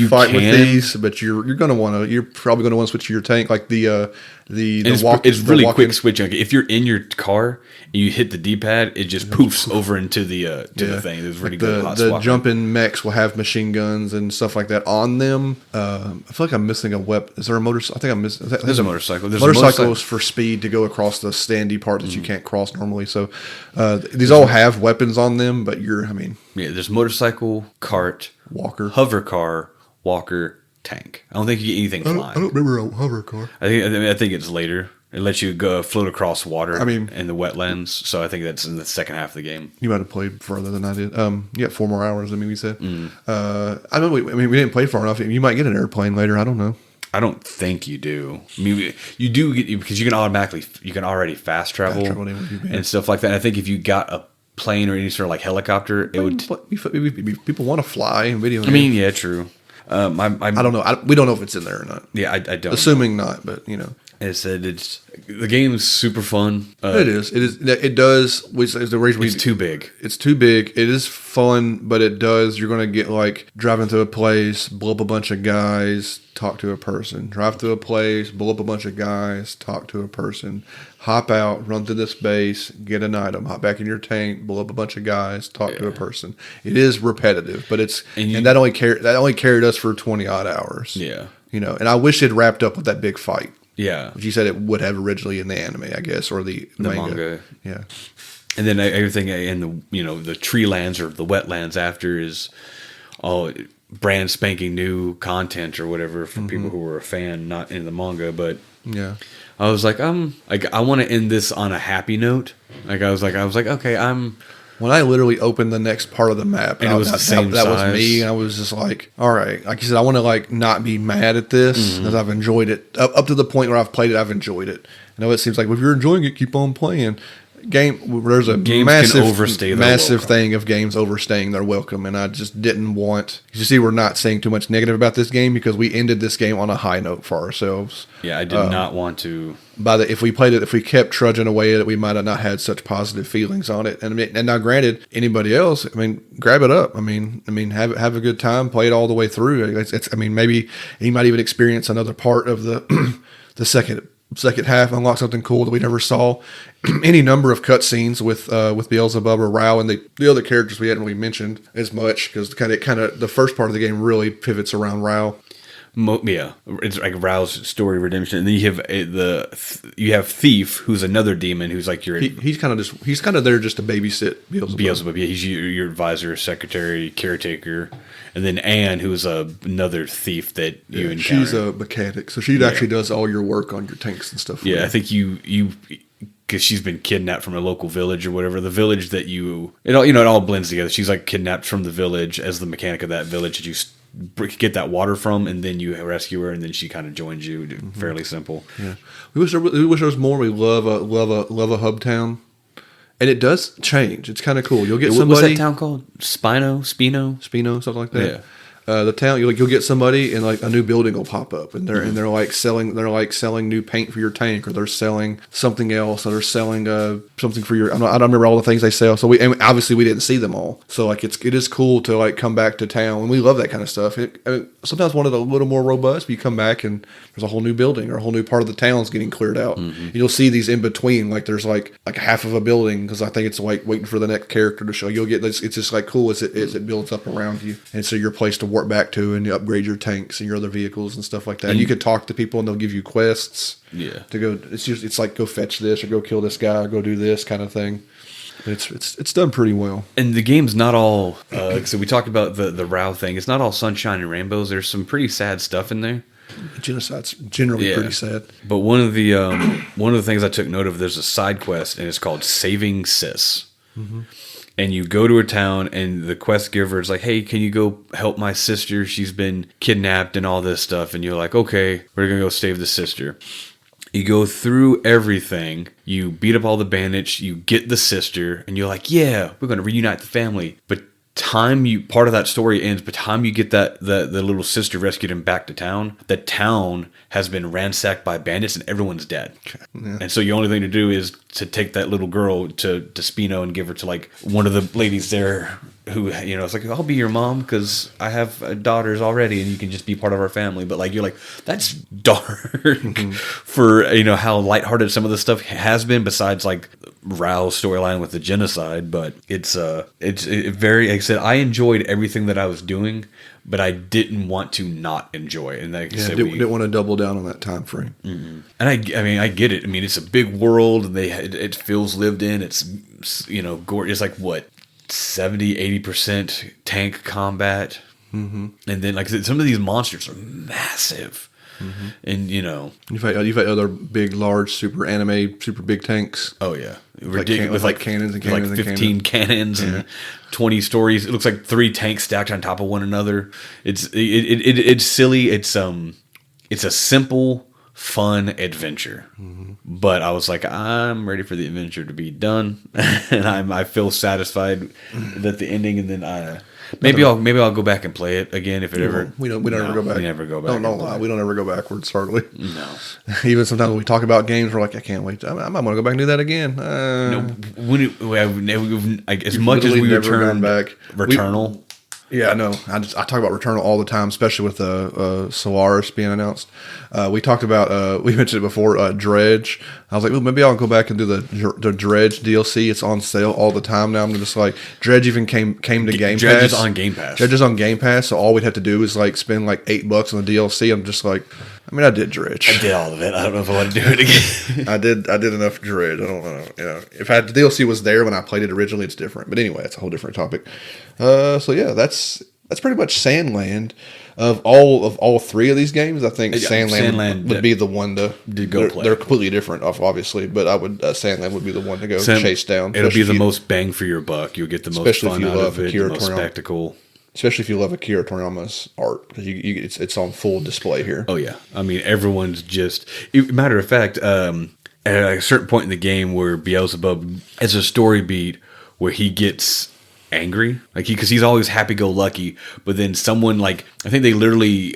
fight with these, but you're probably gonna want to switch to your tank. Like it's really quick switching. If you're in your car and you hit the D-pad, it just poofs over into the thing. It's really good. The jumping mechs will have machine guns and stuff like that on them. I feel like I'm missing a weapon. Is there a motorcycle? I think I'm missing. There's a motorcycle. Motorcycles for speed to go across the standy part that you can't cross normally. So these all have weapons on them, but there's motorcycle, cart, walker, hover car, walker, tank. I don't think you get anything flying. I don't remember a hover car. I think it's later. It lets you go float across water in the wetlands. So I think that's in the second half of the game. You might have played further than I did. You got 4 more hours. We said. I know. We didn't play far enough. You might get an airplane later. I don't know. I don't think you do. I mean, you do get, because you can already fast travel and stuff like that. And I think if you got a plane or any sort of like helicopter, it would. People want to fly in video games. I mean, yeah, true. I don't know. We don't know if it's in there or not. Yeah, I don't. Assuming not, but As I said, the game is super fun. It is. It does. Is the reason it's too big. It's too big. It is fun, but it does. You're going to get like driving through a place, blow up a bunch of guys, talk to a person. Drive through a place, blow up a bunch of guys, talk to a person. Hop out, run through this base, get an item. Hop back in your tank, blow up a bunch of guys, talk to a person. It is repetitive, but and that only carried us for 20 odd hours. Yeah, and I wish it wrapped up with that big fight. Yeah, which you said it would have originally in the anime, I guess, or the manga. Yeah, and then everything in the tree lands or the wetlands after is all brand spanking new content or whatever for people who were a fan, not in the manga. But yeah, I was like, I want to end this on a happy note. Like I was like, okay, When I literally opened the next part of the map, and it was the same size. That was me. I was just like, all right. Like you said, I want to not be mad at this because I've enjoyed it up to the point where I've played it. I've enjoyed it. I know it seems like if you're enjoying it, keep on playing. There's a Games massive, can overstay their massive welcome. thing of games overstaying their welcome, and I just didn't want. You see, we're not saying too much negative about this game because we ended this game on a high note for ourselves. Yeah, I did not want to. If we kept trudging away at it, we might have not had such positive feelings on it. And now, granted, anybody else, I mean, grab it up. I mean, have a good time, play it all the way through. I mean, maybe you might even experience another part of the the second half, unlock something cool that we never saw. Any number of cutscenes with Beelzebub or Rao and the other characters we hadn't really mentioned as much because kind of the first part of the game really pivots around Rao. Yeah, it's like Rao's story redemption, and then you have Thief, who's another demon, who's like your he's kind of there just to babysit Beelzebub. Beelzebub. Yeah, he's your advisor, secretary, caretaker, and then Anne, who's another thief that you encounter. She's a mechanic, so she actually does all your work on your tanks and stuff. Yeah, I think you because she's been kidnapped from a local village or whatever. The village that it all blends together. She's like kidnapped from the village as the mechanic of that village that you get that water from, and then you rescue her, and then she kind of joins you. Fairly simple. Yeah, we wish there was more. We love a hub town, and it does change. It's kind of cool. You'll get somebody. What's that town called? Spino, something like that. Yeah. The town you'll get somebody and like a new building will pop up and they're like selling new paint for your tank, or they're selling something else, or they're selling something for your I don't remember all the things they sell, so obviously we didn't see them all, so like it is cool to like come back to town, and we love that kind of stuff. Sometimes one of the little more robust, but you come back and there's a whole new building or a whole new part of the town's getting cleared out. And you'll see these in between, like there's like half of a building because I think it's like waiting for the next character to show. You'll get this. It's just like cool as it builds up around you, and so your place to work back to, and you upgrade your tanks and your other vehicles and stuff like that. And you can talk to people and they'll give you quests. Yeah. To go, it's like go fetch this or go kill this guy or go do this kind of thing. It's done pretty well. And the game's not all. So we talked about the Rao thing. It's not all sunshine and rainbows. There's some pretty sad stuff in there. Genocide's generally pretty sad. But one of the things I took note of, there's a side quest and it's called Saving Sis. Mm-hmm. And you go to a town, and the quest giver is like, hey, can you go help my sister? She's been kidnapped and all this stuff. And you're like, okay, we're going to go save the sister. You go through everything. You beat up all the bandits. You get the sister. And you're like, yeah, we're going to reunite the family. But part of that story ends, but time you get the little sister rescued and back to town, the town has been ransacked by bandits and everyone's dead. Yeah. And so your only thing to do is to take that little girl to Spino and give her to like one of the ladies there who, it's like, I'll be your mom because I have daughters already and you can just be part of our family. But like, you're like, that's dark for, how lighthearted some of the stuff has been, besides like Rao's storyline with the genocide. But it's very, like I said, I enjoyed everything that I was doing, but I didn't want to not enjoy it. And like I said, didn't want to double down on that time frame. Mm-hmm. And I get it. I mean, it's a big world, and it feels lived in. It's gorgeous. Like what, 70-80% tank combat, and then like I said, some of these monsters are massive. Mm-hmm. And you've had other big, large, super big tanks. Oh yeah, ridiculous, with like cannons and cannons, like 15 cannons and 20 stories. It looks like 3 tanks stacked on top of one another. It's silly. It's a simple, fun adventure. Mm-hmm. But I was like, I'm ready for the adventure to be done, and I feel satisfied that the ending, and then Maybe I'll go back and play it again if it ever. We don't ever go back. We never go back. Don't lie. We don't ever go backwards hardly. No. Even sometimes when we talk about games, we're like, I can't wait. I might want to go back and do that again. No. As much as we returned back, Returnal. Yeah, I know. I talk about Returnal all the time, especially with Solaris being announced. We talked about, we mentioned it before, Dredge. I was like, well, maybe I'll go back and do the Dredge DLC. It's on sale all the time now. I'm just like, Dredge even came to Game Pass. Dredge is on Game Pass. Dredge is on Game Pass, so all we'd have to do is like spend like $8 on the DLC. I'm just like, I did Dredge. I did all of it. I don't know if I want to do it again. I did enough Dredge. I don't know. If the DLC was there when I played it originally, it's different. But anyway, it's a whole different topic. So yeah, that's pretty much Sandland. Of all 3 of these games, I think Sandland would be the one to go play. They're completely different, obviously, but I would Sandland would be the one to go chase down. It'll be the most bang for your buck. You'll get the most fun out of it, the most spectacle. Especially if you love Akira Toriyama's art, because it's on full display here. Oh yeah, I mean everyone's just. Matter of fact, at a certain point in the game where Beelzebub has a story beat where he gets angry, like because he's always happy-go-lucky, but then someone, like, I think they literally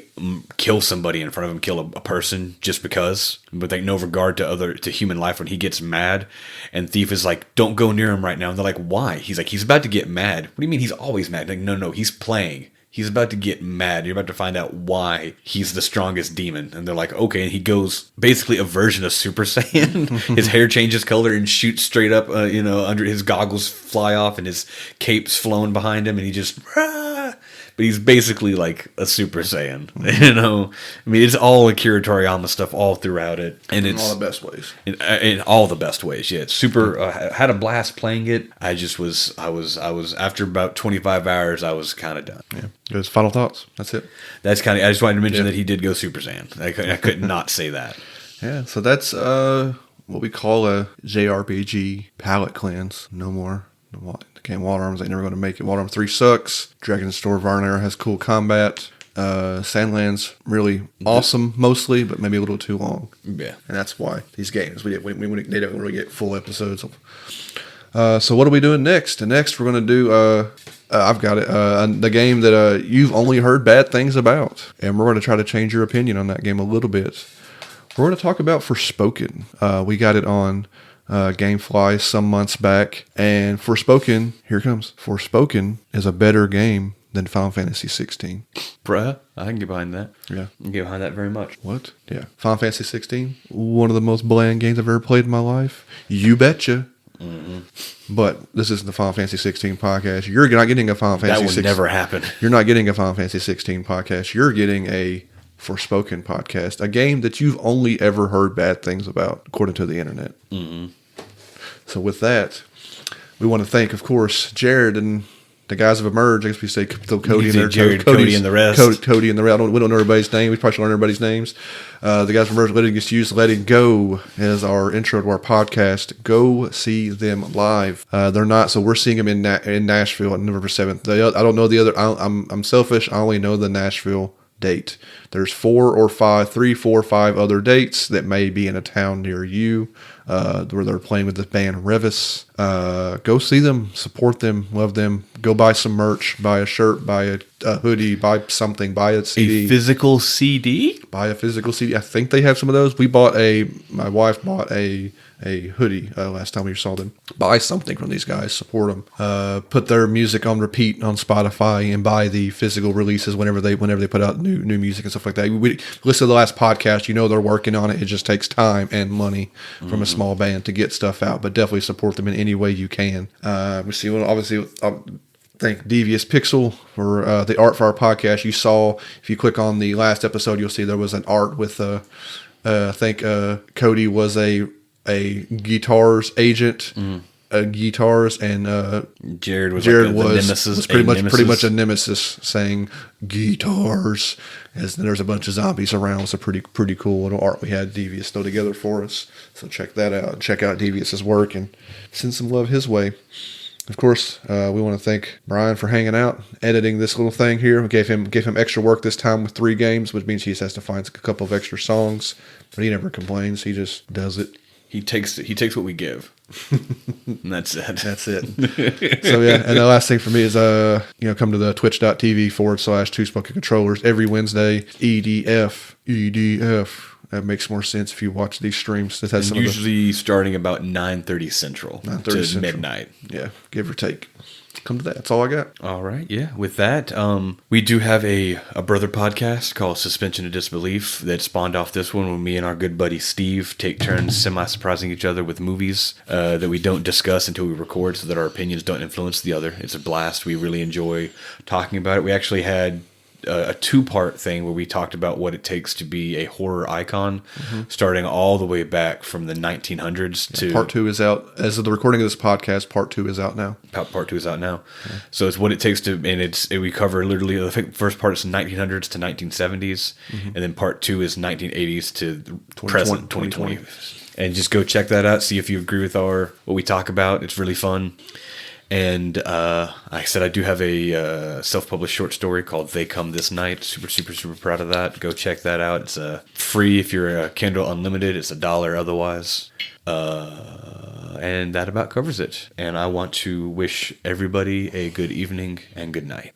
kill somebody in front of him, kill a person just because, with like no regard to human life. When he gets mad, and Thief is like, don't go near him right now, and they're like, why? He's like, he's about to get mad. What do you mean he's always mad? Like, no, he's playing. He's about to get mad. You're about to find out why he's the strongest demon. And they're like, okay. And he goes basically a version of Super Saiyan. His hair changes color and shoots straight up, under his goggles fly off and his cape's flowing behind him. And he just, Rah! But he's basically like a Super Saiyan, I mean, it's all Akira Toriyama stuff all throughout it. And it's in all the best ways. In all the best ways, yeah. It's super, had a blast playing it. I was after about 25 hours, I was kind of done. Yeah. Those final thoughts. That's it. That's kind of, I just wanted to mention that he did go Super Saiyan. I could not say that. Yeah, so that's what we call a JRPG palette cleanse. No more. Water Arms ain't never going to make it. Water Arms 3 sucks. Dragon's Star Varnir has cool combat. Sandland's really awesome mostly, but maybe a little too long. Yeah. And that's why these games, they don't really get full episodes. So what are we doing next? Next we're going to do, I've got it, the game that you've only heard bad things about. And we're going to try to change your opinion on that game a little bit. We're going to talk about Forspoken. We got it on Gamefly some months back, and Forspoken, here it comes. Forspoken is a better game than Final Fantasy 16. Bruh, I can get behind that. Yeah. I can get behind that very much. What? Yeah. Final Fantasy 16, one of the most bland games I've ever played in my life. You betcha. Mm-hmm. But this isn't the Final Fantasy 16 podcast. You're not getting a Final Fantasy 16. That will never happen. You're not getting a Final Fantasy 16 podcast. You're getting a Forspoken podcast, a game that you've only ever heard bad things about, according to the internet. Mm-hmm. So with that, we want to thank, of course, Jared and the guys have emerged. I guess we say Cody and Jared, Cody and the rest. Cody and the rest. We don't know everybody's name. We probably should learn everybody's names. The guys from Emerged Letting Us Use Letting Go as our intro to our podcast. Go see them live. They're not, so we're seeing them in Nashville on November 7th. I don't know the other. I'm selfish. I only know the Nashville date. There's 3, 4, 5 other dates that may be in a town near you where they're playing with the band Revis. Go see them, support them, love them. Go buy some merch, buy a shirt, buy a hoodie, buy something, buy a CD. A physical CD? Buy a physical CD. I think they have some of those. My wife bought a hoodie last time we saw them. Buy something from these guys, support them. Put their music on repeat on Spotify and buy the physical releases whenever they put out new music and stuff like that. We listen to the last podcast, they're working on it. It just takes time and money from a small band to get stuff out, but definitely support them in any way you can. We see, obviously, thank Devious.Pixel for the art for our podcast. You saw, if you click on the last episode, you'll see there was an art with I think Cody was a guitars agent, guitars, and Jared was the nemesis. Was pretty much a nemesis, saying guitars. As there's a bunch of zombies around. It's a pretty cool little art we had Devious throw together for us. So check that out. Check out Devious's work and send some love his way. Of course, we want to thank Brian for hanging out, editing this little thing here. We gave him extra work this time with 3 games, which means he just has to find a couple of extra songs. But he never complains. He just does it. He takes what we give. And that's it. That's it. So yeah, and the last thing for me is come to the twitch.tv/2spoken controllers every Wednesday. EDF. That makes more sense if you watch these streams. This has usually starting about 9:30 Central to midnight. Yeah, give or take. Come to that. That's all I got. All right. Yeah. With that, we do have a brother podcast called Suspension of Disbelief that spawned off this one when me and our good buddy Steve take turns semi-surprising each other with movies that we don't discuss until we record so that our opinions don't influence the other. It's a blast. We really enjoy talking about it. We actually had a 2-part thing where we talked about what it takes to be a horror icon, starting all the way back from the 1900s to... Part 2 is out. As of the recording of this podcast, Part 2 is out now. Part 2 is out now. Yeah. So it's what it takes to... And we cover literally... I think the first part is 1900s to 1970s, and then Part 2 is 1980s to present 2020. And just go check that out. See if you agree with what we talk about. It's really fun. And like I said, I do have a self-published short story called They Come This Night. Super, super, super proud of that. Go check that out. It's free if you're a Kindle Unlimited. It's $1 otherwise. And that about covers it. And I want to wish everybody a good evening and good night.